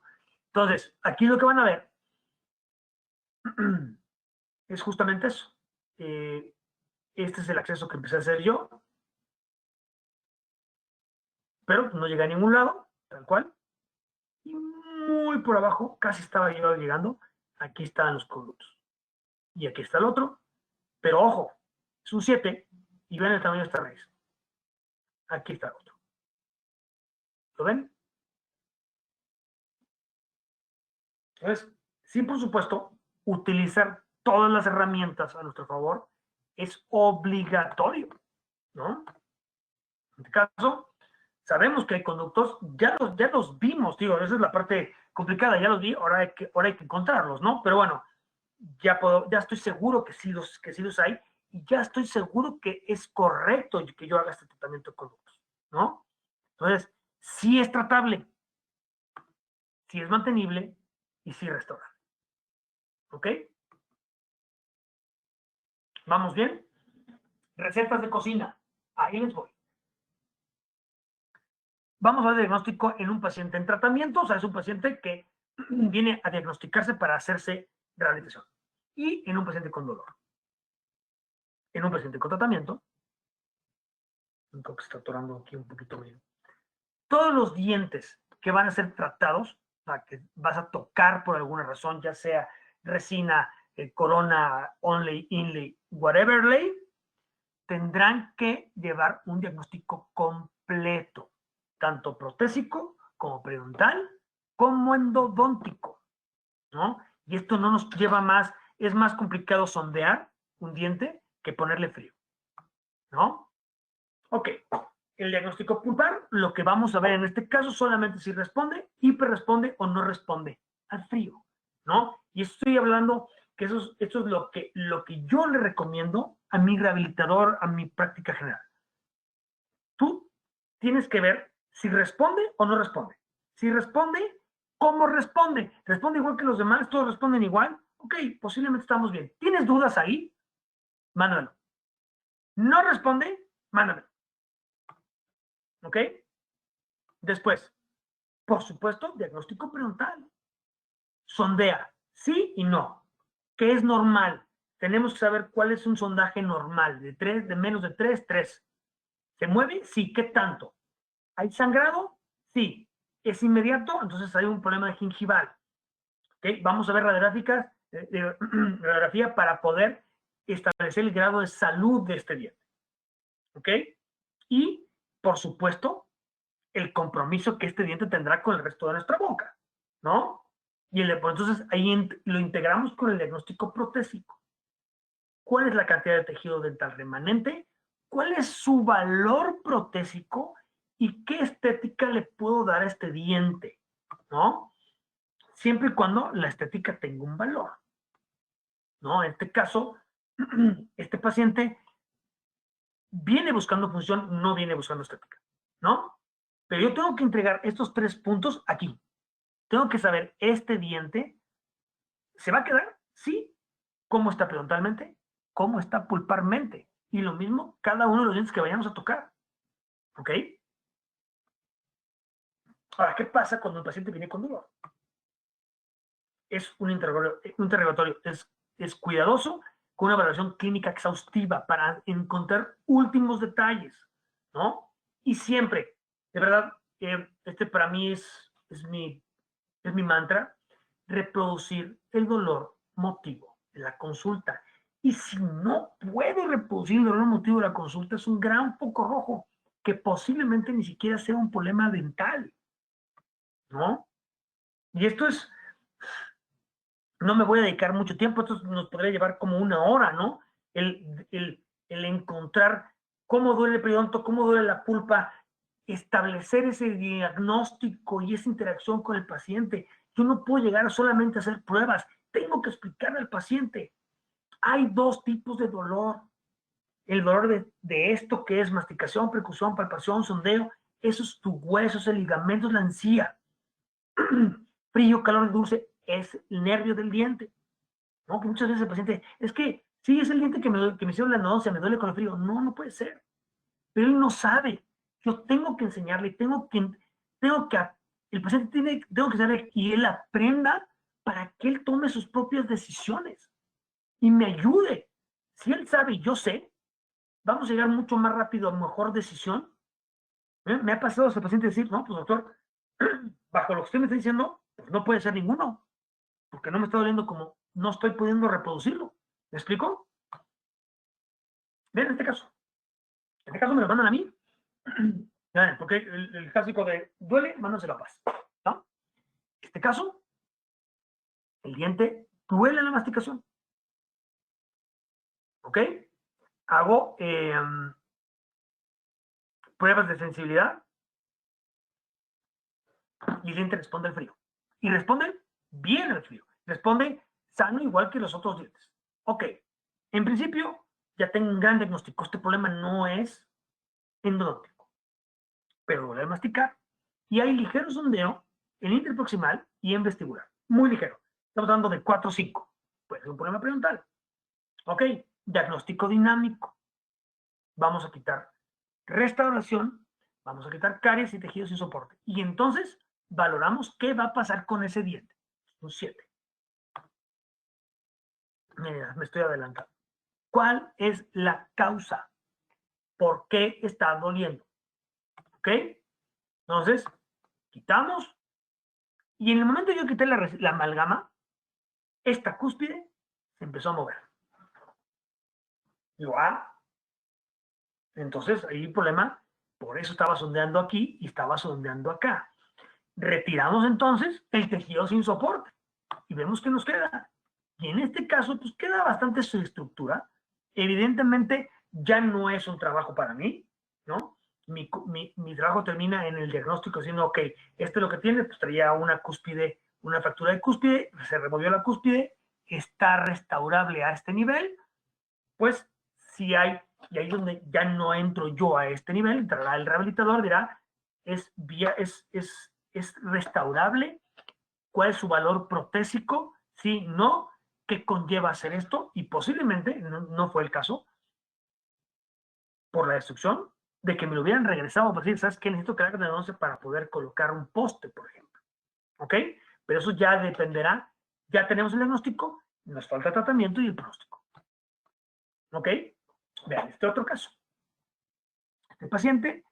Entonces, aquí lo que van a ver es justamente eso. Este es el acceso que empecé a hacer yo, pero no llegué a ningún lado, tal cual. Y muy por abajo, casi estaba yo llegando, aquí estaban los conductos. Y aquí está el otro, pero ojo, es un 7 y ven el tamaño de esta raíz. Aquí está el otro. ¿Lo ven? Entonces, sí, por supuesto, utilizar todas las herramientas a nuestro favor es obligatorio, ¿no? En este caso, sabemos que hay conductos, ya los vimos, digo, esa es la parte complicada, ya los vi, ahora hay que encontrarlos, ¿no? Pero bueno, ya estoy seguro que sí los hay y ya estoy seguro que es correcto que yo haga este tratamiento de conductos, ¿no? Entonces, sí es tratable, sí es mantenible y sí restaurable, ¿ok? ¿Vamos bien? Recetas de cocina, ahí les voy. Vamos a ver diagnóstico en un paciente en tratamiento, o sea, es un paciente que viene a diagnosticarse para hacerse rehabilitación. Y en un paciente con dolor. En un paciente con tratamiento, creo que se está atorando aquí un poquito bien. Todos los dientes que van a ser tratados, o sea, que vas a tocar por alguna razón, ya sea resina, corona, onlay, inlay, whatever lay, tendrán que llevar un diagnóstico completo, tanto protésico como periodontal, como endodóntico, ¿no? Y esto no nos lleva más, es más complicado sondear un diente que ponerle frío, ¿no? Ok, el diagnóstico pulpar, lo que vamos a ver en este caso solamente si responde, hiperresponde o no responde al frío, ¿no? Y estoy hablando que esto es lo que yo le recomiendo a mi rehabilitador, a mi práctica general. Tú tienes que ver si responde o no responde. Si responde, ¿cómo responde? ¿Responde igual que los demás? ¿Todos responden igual? Ok, posiblemente estamos bien. ¿Tienes dudas ahí? Mándalo. ¿No responde? Mándalo. ¿Ok? Después, por supuesto, diagnóstico periodontal. Sondea, sí y no. ¿Qué es normal? Tenemos que saber cuál es un sondaje normal. De menos de 3, 3. ¿Se mueve? Sí. ¿Qué tanto? ¿Hay sangrado? Sí. ¿Es inmediato? Entonces hay un problema de gingival. ¿Okay? Vamos a ver radiografía para poder establecer el grado de salud de este diente. ¿Ok? Y, por supuesto, el compromiso que este diente tendrá con el resto de nuestra boca, ¿no? Y entonces ahí lo integramos con el diagnóstico protésico. ¿Cuál es la cantidad de tejido dental remanente? ¿Cuál es su valor protésico? ¿Y qué estética le puedo dar a este diente? ¿No? Siempre y cuando la estética tenga un valor, ¿no? En este caso, este paciente viene buscando función, no viene buscando estética, ¿no? Pero yo tengo que entregar estos 3 puntos aquí. Tengo que saber, ¿este diente se va a quedar? Sí. ¿Cómo está periodontalmente? ¿Cómo está pulparmente? Y lo mismo, cada uno de los dientes que vayamos a tocar. ¿Ok? Ahora, ¿qué pasa cuando el paciente viene con dolor? Es un interrogatorio, es cuidadoso, con una evaluación clínica exhaustiva para encontrar últimos detalles, ¿no? Y siempre, de verdad, este para mí es mi mantra, reproducir el dolor motivo de la consulta. Y si no puedo reproducir el dolor motivo de la consulta, es un gran foco rojo que posiblemente ni siquiera sea un problema dental, ¿no? Y esto es, no me voy a dedicar mucho tiempo, esto nos podría llevar como una hora, ¿no? El encontrar cómo duele el periodonto, cómo duele la pulpa, establecer ese diagnóstico y esa interacción con el paciente. Yo no puedo llegar solamente a hacer pruebas, tengo que explicarle al paciente. Hay dos tipos de dolor. El dolor de esto que es masticación, percusión, palpación, sondeo, eso es tu hueso, es el ligamento, es la encía. Frío, calor, dulce, es el nervio del diente. ¿No? Que muchas veces el paciente, es que sí, es el diente que me hicieron la náusea, me duele con el frío. No, no puede ser. Pero él no sabe. Yo tengo que enseñarle, tengo que el paciente tengo que saber y él aprenda para que él tome sus propias decisiones y me ayude. Si él sabe y yo sé, vamos a llegar mucho más rápido a mejor decisión. Me ha pasado a ese paciente decir, no, pues doctor, bajo lo que usted me está diciendo, pues no puede ser ninguno, porque no me está doliendo como no estoy pudiendo reproducirlo. ¿Me explico? Vean este caso. En este caso me lo mandan a mí, porque el clásico de duele, mándaselo a paz. ¿No? En este caso, el diente duele en la masticación. ¿Ok? Hago pruebas de sensibilidad y el diente responde al frío. Y responde bien al frío. Responde sano igual que los otros dientes. Ok. En principio, ya tengo un gran diagnóstico. Este problema no es endodóntico, pero duele al masticar. Y hay ligero sondeo en interproximal y en vestibular. Muy ligero. Estamos hablando de 4 o 5. Puede ser un problema periodontal. Ok. Diagnóstico dinámico. Vamos a quitar restauración, vamos a quitar caries y tejidos sin soporte. Y entonces valoramos qué va a pasar con ese diente. Un 7. Mira, me estoy adelantando. ¿Cuál es la causa? ¿Por qué está doliendo? ¿Ok? Entonces, quitamos. Y en el momento que yo quité la amalgama, esta cúspide se empezó a mover. Digo, entonces ahí el problema, por eso estaba sondeando aquí y estaba sondeando acá. Retiramos entonces el tejido sin soporte y vemos que nos queda. Y en este caso, pues queda bastante su estructura. Evidentemente, ya no es un trabajo para mí, ¿no? Mi trabajo termina en el diagnóstico diciendo, ok, esto es lo que tiene, pues traía una cúspide, una fractura de cúspide, se removió la cúspide, está restaurable a este nivel, pues si hay, y ahí es donde ya no entro yo a este nivel, entrará el rehabilitador, dirá, es restaurable, cuál es su valor protésico, sí, no, qué conlleva hacer esto, y posiblemente, no fue el caso, por la destrucción, de que me lo hubieran regresado para decir, ¿sabes qué? Necesito carácter de 11 para poder colocar un poste, por ejemplo. ¿Ok? Pero eso ya dependerá, ya tenemos el diagnóstico, nos falta el tratamiento y el pronóstico. ¿Ok? Vean, este otro caso. Este paciente,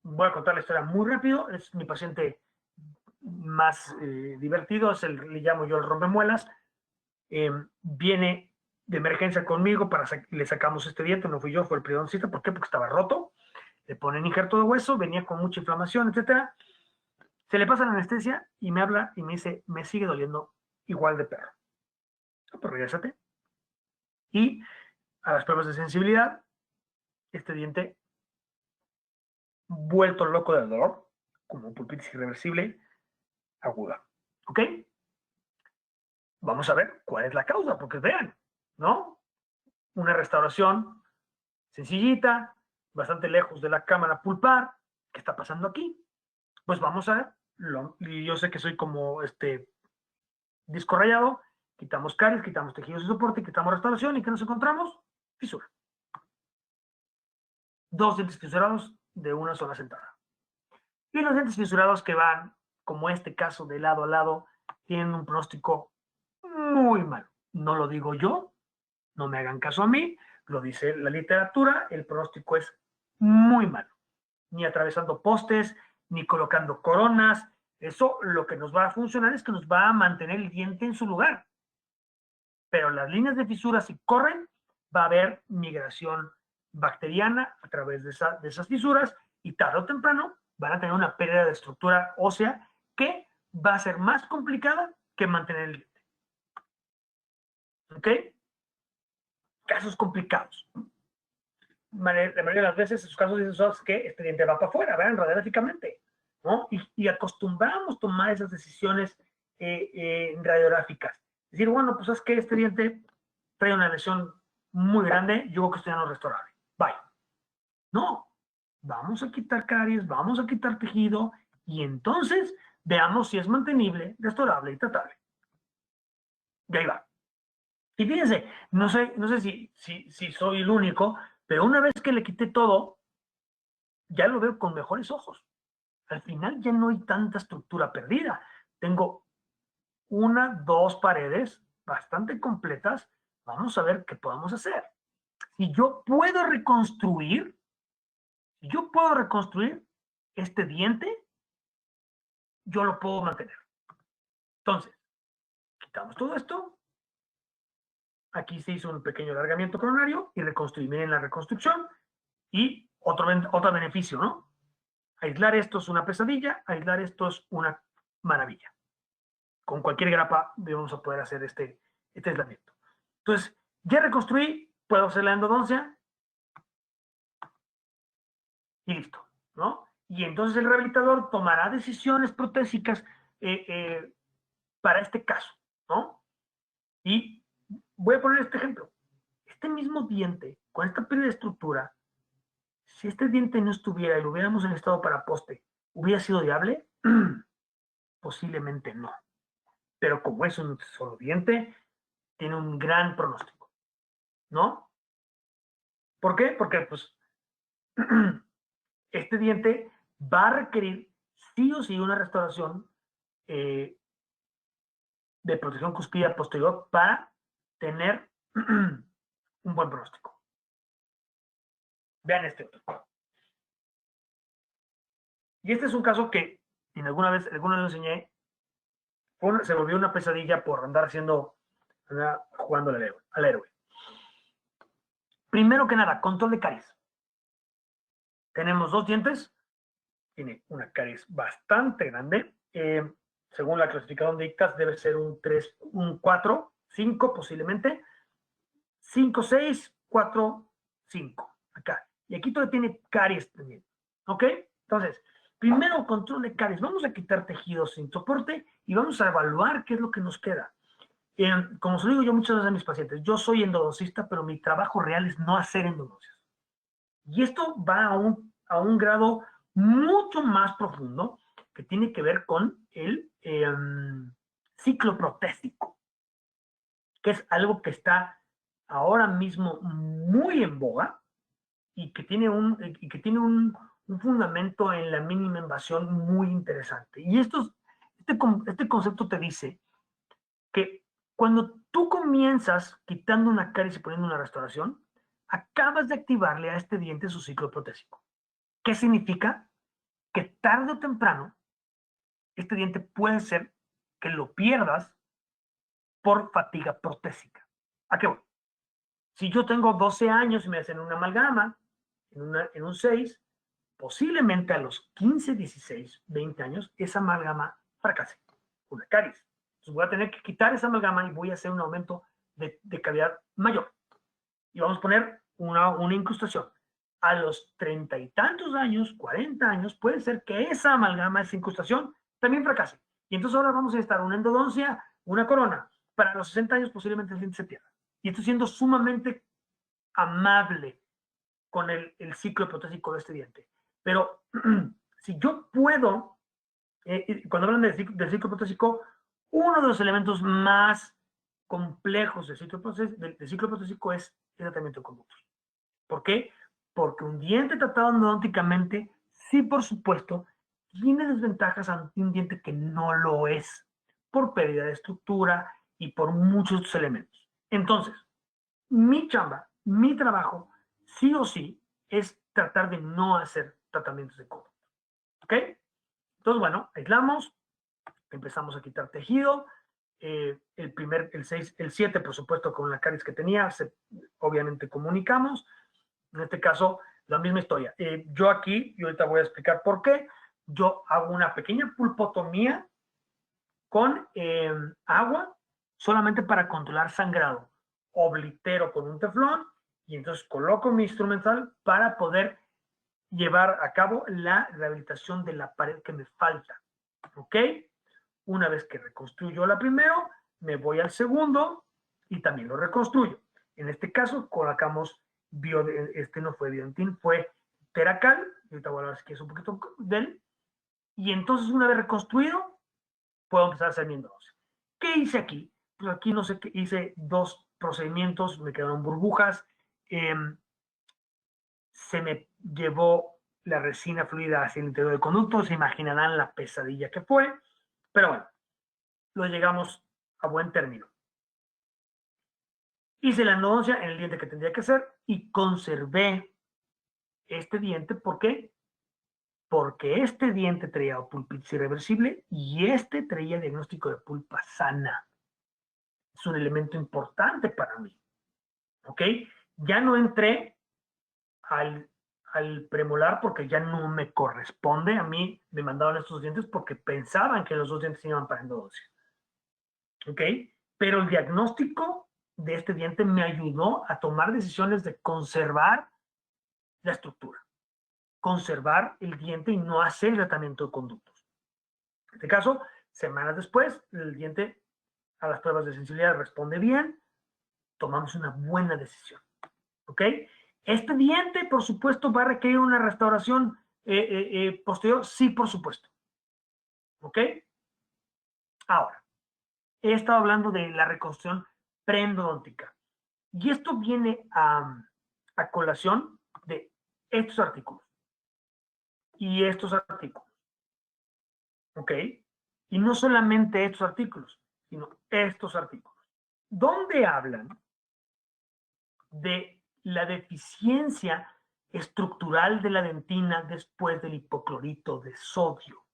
voy a contar la historia muy rápido, es mi paciente más divertido, le llamo yo el rompemuelas, viene de emergencia conmigo le sacamos este diente, no fui yo, fue el periodoncista. ¿Por qué? Porque estaba roto, le ponen injerto de hueso, venía con mucha inflamación, etcétera. Se le pasa la anestesia y me habla y me dice, me sigue doliendo igual de perro. Pues regresate. Y a las pruebas de sensibilidad, este diente vuelto loco del dolor, como pulpitis irreversible aguda. ¿Ok? Vamos a ver cuál es la causa, porque vean, ¿no? Una restauración sencillita, bastante lejos de la cámara pulpar. ¿Qué está pasando aquí? Pues vamos a y yo sé que soy como disco rayado, quitamos caries, quitamos tejidos de soporte, quitamos restauración, y ¿qué nos encontramos? Fisura. 2 dientes fisurados de una sola sentada. Y los dientes fisurados que van, como este caso, de lado a lado, tienen un pronóstico muy malo. No lo digo yo, no me hagan caso a mí, lo dice la literatura, el pronóstico es muy malo. Ni atravesando postes, ni colocando coronas. Eso lo que nos va a funcionar es que nos va a mantener el diente en su lugar. Pero las líneas de fisura, si corren, va a haber migración bacteriana a través de esas fisuras, y tarde o temprano van a tener una pérdida de estructura ósea que va a ser más complicada que mantener el diente. ¿Ok? Casos complicados. La mayoría de las veces, esos casos dicen que este diente va para afuera, vean, radiográficamente, ¿no? Y acostumbramos tomar esas decisiones radiográficas. Decir, bueno, pues es que este diente trae una lesión muy grande, yo creo que esto ya no es restaurable. Bye. No, vamos a quitar caries, vamos a quitar tejido, y entonces veamos si es mantenible, restaurable y tratable. Y ahí va. Y fíjense, no sé si soy el único, pero una vez que le quité todo, ya lo veo con mejores ojos. Al final ya no hay tanta estructura perdida. Tengo 1, 2 paredes bastante completas. Vamos a ver qué podemos hacer. Si yo puedo reconstruir este diente, yo lo puedo mantener. Entonces, quitamos todo esto. Aquí se hizo un pequeño alargamiento coronario y reconstruí. Miren la reconstrucción. Y otro beneficio, ¿no? Aislar esto es una pesadilla, aislar esto es una maravilla. Con cualquier grapa vamos a poder hacer este aislamiento. Entonces, ya reconstruí, puedo hacer la endodoncia y listo, ¿no? Y entonces el rehabilitador tomará decisiones protésicas para este caso, ¿no? Y voy a poner este ejemplo. Este mismo diente, con esta pérdida de estructura, si este diente no estuviera y lo hubiéramos en estado para poste, ¿hubiera sido viable? Posiblemente no. Pero como es un solo diente, tiene un gran pronóstico, ¿no? ¿Por qué? Porque pues este diente va a requerir sí o sí una restauración eh, de protección cuspida posterior para tener un buen pronóstico. Vean este otro. Y este es un caso que alguna vez lo enseñé, se volvió una pesadilla por andar jugando al héroe. Primero que nada, control de caries. Tenemos 2 dientes, tiene una caries bastante grande. Según la clasificación de ICTAS, debe ser un 3, un 4, 5 posiblemente. 5, 6, 4, 5. Acá. Y aquí todavía tiene caries también. ¿Ok? Entonces, primero control de caries. Vamos a quitar tejidos sin soporte y vamos a evaluar qué es lo que nos queda. Como os digo yo muchas veces a mis pacientes, yo soy endodoncista, pero mi trabajo real es no hacer endodoncias. Y esto va a un grado mucho más profundo, que tiene que ver con el ciclo protésico, que es algo que está ahora mismo muy en boga y que tiene un fundamento en la mínima invasión muy interesante. Y este concepto te dice que cuando tú comienzas quitando una caries y poniendo una restauración, acabas de activarle a este diente su ciclo protésico. ¿Qué significa? Que tarde o temprano este diente puede ser que lo pierdas por fatiga protésica. ¿A qué voy? Si yo tengo 12 años y me hacen una amalgama en un 6, posiblemente a los 15, 16, 20 años, esa amalgama fracase, una caries. Entonces voy a tener que quitar esa amalgama y voy a hacer un aumento de cavidad mayor. Y vamos a poner una incrustación. A los 30 y tantos años, 40 años, puede ser que esa amalgama, esa incrustación, también fracase. Y entonces ahora vamos a necesitar una endodoncia, una corona. Para los 60 años posiblemente el diente se pierda. Y estoy siendo sumamente amable con el ciclo protésico de este diente. Pero si yo puedo Cuando hablan del ciclo protóxico, uno de los elementos más complejos del ciclo protóxico es el tratamiento de conductos. ¿Por qué? Porque un diente tratado endodónticamente, sí, por supuesto, tiene desventajas ante un diente que no lo es, por pérdida de estructura y por muchos otros elementos. Entonces, mi chamba, mi trabajo, sí o sí, es tratar de no hacer tratamientos de conducto. ¿Ok? Entonces, bueno, aislamos, empezamos a quitar tejido. El 6, el 7, por supuesto, con la caries que tenía, obviamente comunicamos. En este caso, la misma historia. Yo aquí, y ahorita voy a explicar por qué, yo hago una pequeña pulpotomía con agua solamente para controlar sangrado. Oblitero con un teflón y entonces coloco mi instrumental para poder llevar a cabo la rehabilitación de la pared que me falta. ¿Ok? Una vez que reconstruyo la primero, me voy al segundo y también lo reconstruyo. En este caso, colocamos no fue Biodentin, fue Teracal. Ahorita voy a hablar si es un poquito de él. Y entonces, una vez reconstruido, puedo empezar a hacer mi endodoncia. ¿Qué hice aquí? Pues aquí no sé qué, hice 2 procedimientos, me quedaron burbujas, se me llevó la resina fluida hacia el interior del conducto, se imaginarán la pesadilla que fue, pero bueno, lo llegamos a buen término. Hice la endodoncia en el diente que tendría que hacer y conservé este diente. ¿Por qué? Porque este diente traía pulpitis irreversible y este traía diagnóstico de pulpa sana. Es un elemento importante para mí. ¿Ok? Ya no entré al premolar porque ya no me corresponde. A mí me mandaban estos dientes porque pensaban que los 2 dientes iban para endodoncia. ¿Ok? Pero el diagnóstico de este diente me ayudó a tomar decisiones de conservar la estructura, conservar el diente y no hacer el tratamiento de conductos. En este caso, semanas después, el diente a las pruebas de sensibilidad responde bien, tomamos una buena decisión. ¿Ok? Este diente, por supuesto, va a requerir una restauración posterior, sí, por supuesto. ¿Ok? Ahora, he estado hablando de la reconstrucción preendodóntica. Y esto viene a colación de estos artículos y estos artículos. ¿Ok? Y no solamente estos artículos, sino estos artículos, donde hablan de la deficiencia estructural de la dentina después del hipoclorito de sodio.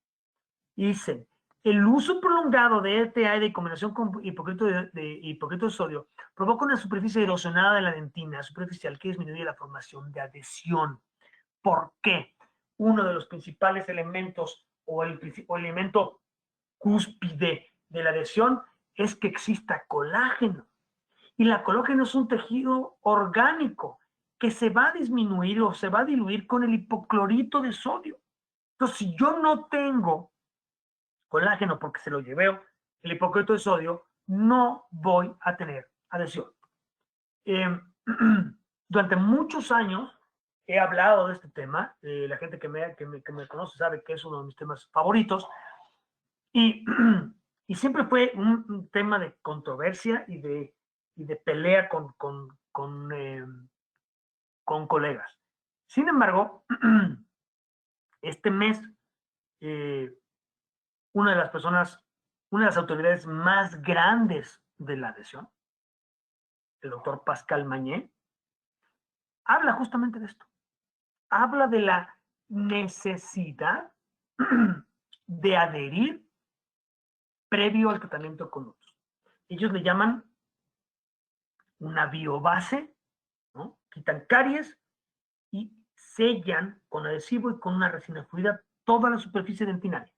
Dicen, el uso prolongado de ETA y de combinación con hipoclorito de sodio provoca una superficie erosionada de la dentina superficial que disminuye la formación de adhesión. ¿Por qué? Uno de los principales elementos o el elemento cúspide de la adhesión es que exista colágeno. Y la colágeno es un tejido orgánico que se va a disminuir o se va a diluir con el hipoclorito de sodio. Entonces, si yo no tengo colágeno porque se lo llevé el hipoclorito de sodio, no voy a tener adhesión. Durante muchos años he hablado de este tema. La gente que me conoce sabe que es uno de mis temas favoritos. Y, y siempre fue un tema de controversia y de pelea con colegas. Sin embargo, este mes, una de las personas, una de las autoridades más grandes de la adhesión, el doctor Pascal Mañé, habla justamente de esto. Habla de la necesidad de adherir previo al tratamiento con otros. Ellos le llaman una biobase, ¿no? Quitan caries y sellan con adhesivo y con una resina fluida toda la superficie dentinaria.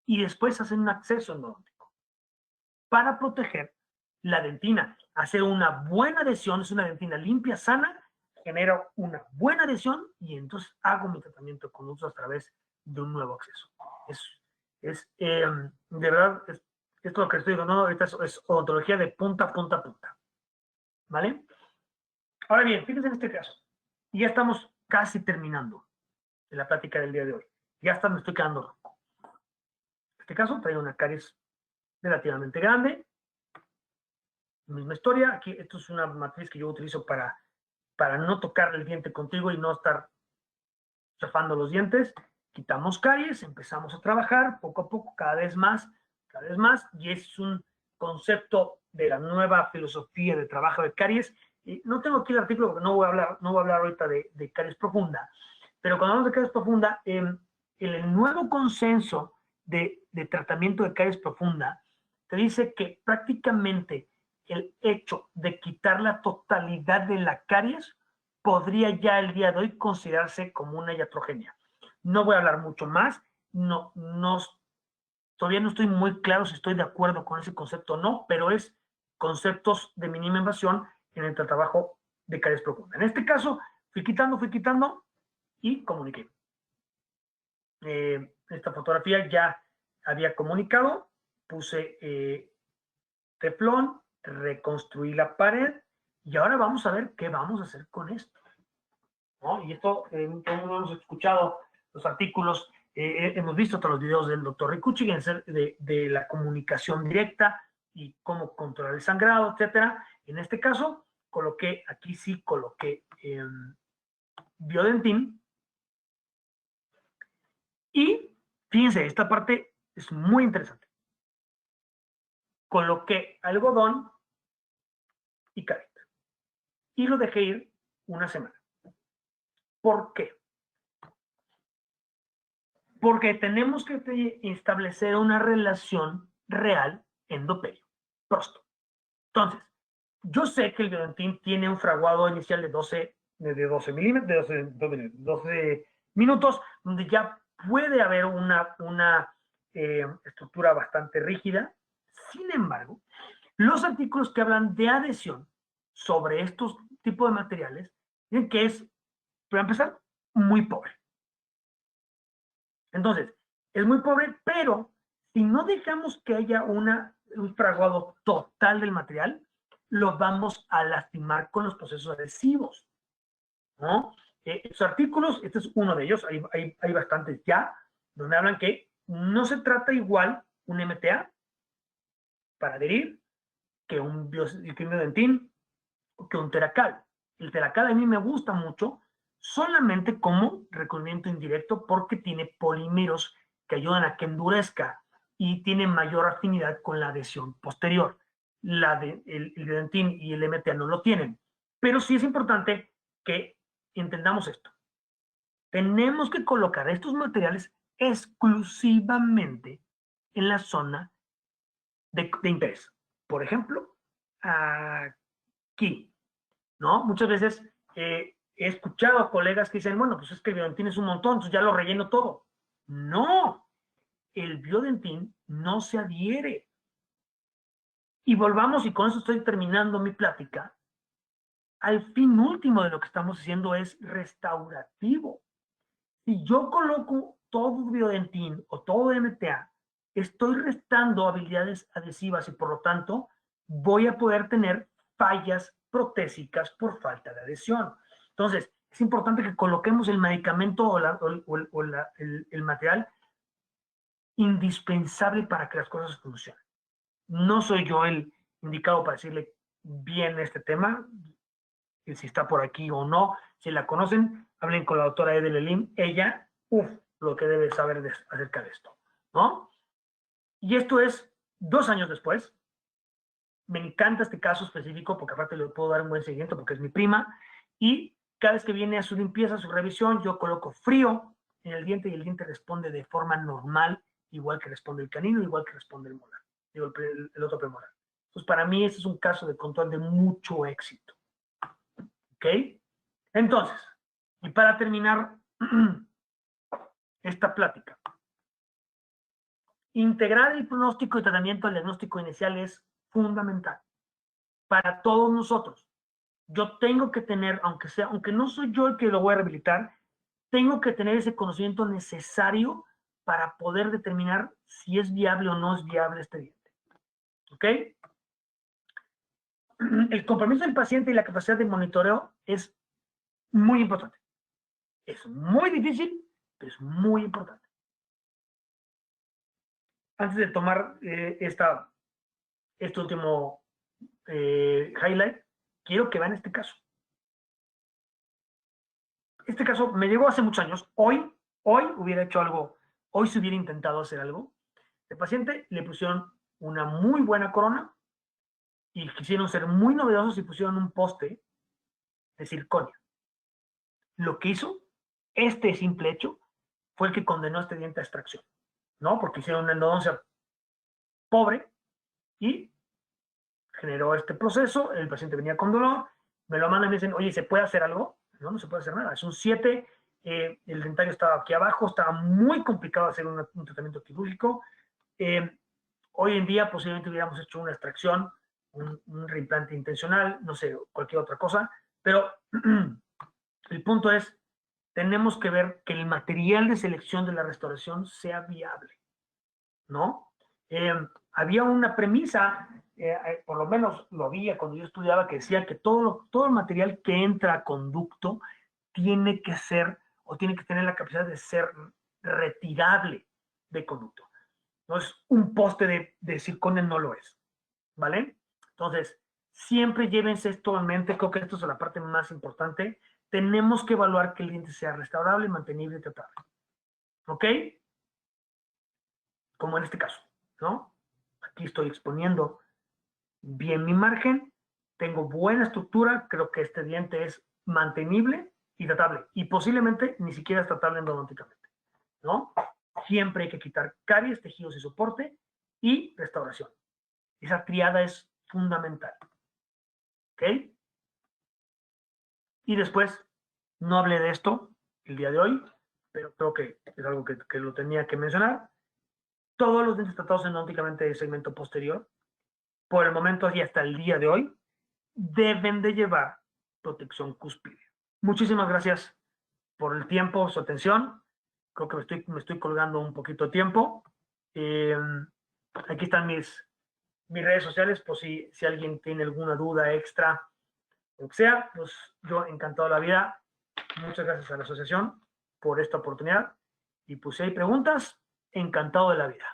Y después hacen un acceso endodóntico para proteger la dentina. Hacer una buena adhesión, es una dentina limpia, sana, genera una buena adhesión y entonces hago mi tratamiento con uso a través de un nuevo acceso. De verdad, esto es lo que estoy diciendo, ¿no? Esta es odontología de punta a punta a punta. ¿Vale? Ahora bien, fíjense en este caso. Y ya estamos casi terminando de la plática del día de hoy. Ya hasta me estoy quedando rojo. este caso trae una caries relativamente grande. Misma historia. Aquí, esto es una matriz que yo utilizo para no tocar el diente contigo y no estar chafando los dientes. Quitamos caries, empezamos a trabajar poco a poco, cada vez más, y es un concepto de la nueva filosofía de trabajo de caries. Y no tengo aquí el artículo porque no voy a hablar ahorita de caries profunda, pero cuando hablamos de caries profunda, el nuevo consenso de tratamiento de caries profunda te dice que prácticamente el hecho de quitar la totalidad de la caries podría ya el día de hoy considerarse como una iatrogenia. No voy a hablar mucho más, todavía no estoy muy claro si estoy de acuerdo con ese concepto o no, pero es conceptos de mínima invasión en el trabajo de caries profunda. En este caso, fui quitando y comuniqué. Esta fotografía ya había comunicado, puse teflón, reconstruí la pared y ahora vamos a ver qué vamos a hacer con esto, ¿no? Y esto, hemos escuchado los artículos, hemos visto todos los videos del doctor Ricucci de la comunicación directa y cómo controlar el sangrado, etcétera. En este caso, coloqué Biodentin. Y fíjense, esta parte es muy interesante. Coloqué algodón y careta y lo dejé ir una semana. ¿Por qué? Porque tenemos que establecer una relación real endoperio-prosto. Entonces, yo sé que el Biodentin tiene un fraguado inicial de 12 milímetros, de 12 minutos, donde ya puede haber una estructura bastante rígida. Sin embargo, los artículos que hablan de adhesión sobre estos tipos de materiales dicen que es, para empezar, muy pobre. Entonces, es muy pobre, pero si no dejamos que haya un fraguado total del material, lo vamos a lastimar con los procesos adhesivos, ¿no? Los artículos, este es uno de ellos, hay bastantes ya, donde hablan que no se trata igual un MTA para adherir que un Biodentin o que un Teracal. El Teracal a mí me gusta mucho solamente como recubrimiento indirecto porque tiene polímeros que ayudan a que endurezca y tiene mayor afinidad con la adhesión posterior. El Biodentin y el MTA no lo tienen. Pero sí es importante que entendamos esto. Tenemos que colocar estos materiales exclusivamente en la zona de interés. Por ejemplo, aquí, ¿no? Muchas veces he escuchado a colegas que dicen, bueno, pues es que el Biodentin es un montón, entonces ya lo relleno todo. No, el Biodentin no se adhiere. Y volvamos, y con eso estoy terminando mi plática, al fin último de lo que estamos haciendo es restaurativo. Si yo coloco todo Biodentin o todo MTA, estoy restando habilidades adhesivas y por lo tanto voy a poder tener fallas protésicas por falta de adhesión. Entonces, es importante que coloquemos el medicamento o el material indispensable para que las cosas funcionen. No soy yo el indicado para decirle bien este tema, si está por aquí o no. Si la conocen, hablen con la doctora Edel Elim. Ella, lo que debe saber acerca de esto, ¿no? Y esto es 2 años después. Me encanta este caso específico porque aparte le puedo dar un buen seguimiento porque es mi prima. Y cada vez que viene a su limpieza, a su revisión, yo coloco frío en el diente y el diente responde de forma normal, igual que responde el canino, igual que responde el molar, digo, el otro premolar. Entonces, para mí, este es un caso de control de mucho éxito. ¿Ok? Entonces, y para terminar esta plática, integrar el pronóstico y tratamiento al diagnóstico inicial es fundamental para todos nosotros. Yo tengo que tener, aunque no soy yo el que lo voy a rehabilitar, tengo que tener ese conocimiento necesario para poder determinar si es viable o no es viable este diente. ¿Ok? El compromiso del paciente y la capacidad de monitoreo es muy importante. Es muy difícil, pero es muy importante. antes de tomar este último highlight, quiero que vean este caso. Este caso me llegó hace muchos años. Hoy hubiera hecho algo, hoy se hubiera intentado hacer algo. El paciente le pusieron una muy buena corona y quisieron ser muy novedosos y pusieron un poste de circonio. Lo que hizo este simple hecho fue el que condenó a este diente a extracción, ¿no? Porque hicieron una endodoncia pobre y generó este proceso, el paciente venía con dolor, me lo mandan y me dicen, oye, ¿se puede hacer algo? No, no se puede hacer nada, es un 7, el dentario estaba aquí abajo, estaba muy complicado hacer un tratamiento quirúrgico. Hoy en día posiblemente hubiéramos hecho una extracción, un reimplante intencional, no sé, cualquier otra cosa, pero el punto es, tenemos que ver que el material de selección de la restauración sea viable, ¿no? Había una premisa, por lo menos lo había cuando yo estudiaba, que decía que todo el material que entra a conducto tiene que ser o tiene que tener la capacidad de ser retirable de conducto. Entonces, un poste de circonio no lo es, ¿vale? Entonces, siempre llévense esto en mente, creo que esto es la parte más importante. Tenemos que evaluar que el diente sea restaurable, mantenible y tratable. ¿Ok? Como en este caso, ¿no? Aquí estoy exponiendo bien mi margen, tengo buena estructura, creo que este diente es mantenible y tratable, y posiblemente ni siquiera es tratable endodonticamente, ¿no? Siempre hay que quitar caries, tejidos y soporte y restauración. Esa triada es fundamental, ¿ok? Y después, no hablé de esto el día de hoy, pero creo que es algo que lo tenía que mencionar. Todos los dientes tratados endodonticamente de segmento posterior, por el momento y hasta el día de hoy, deben de llevar protección cúspide. Muchísimas gracias por el tiempo, su atención. Creo que me estoy colgando un poquito de tiempo. Aquí están mis redes sociales, por si alguien tiene alguna duda extra, lo que sea, pues yo encantado de la vida. Muchas gracias a la asociación por esta oportunidad. Y pues si hay preguntas, encantado de la vida.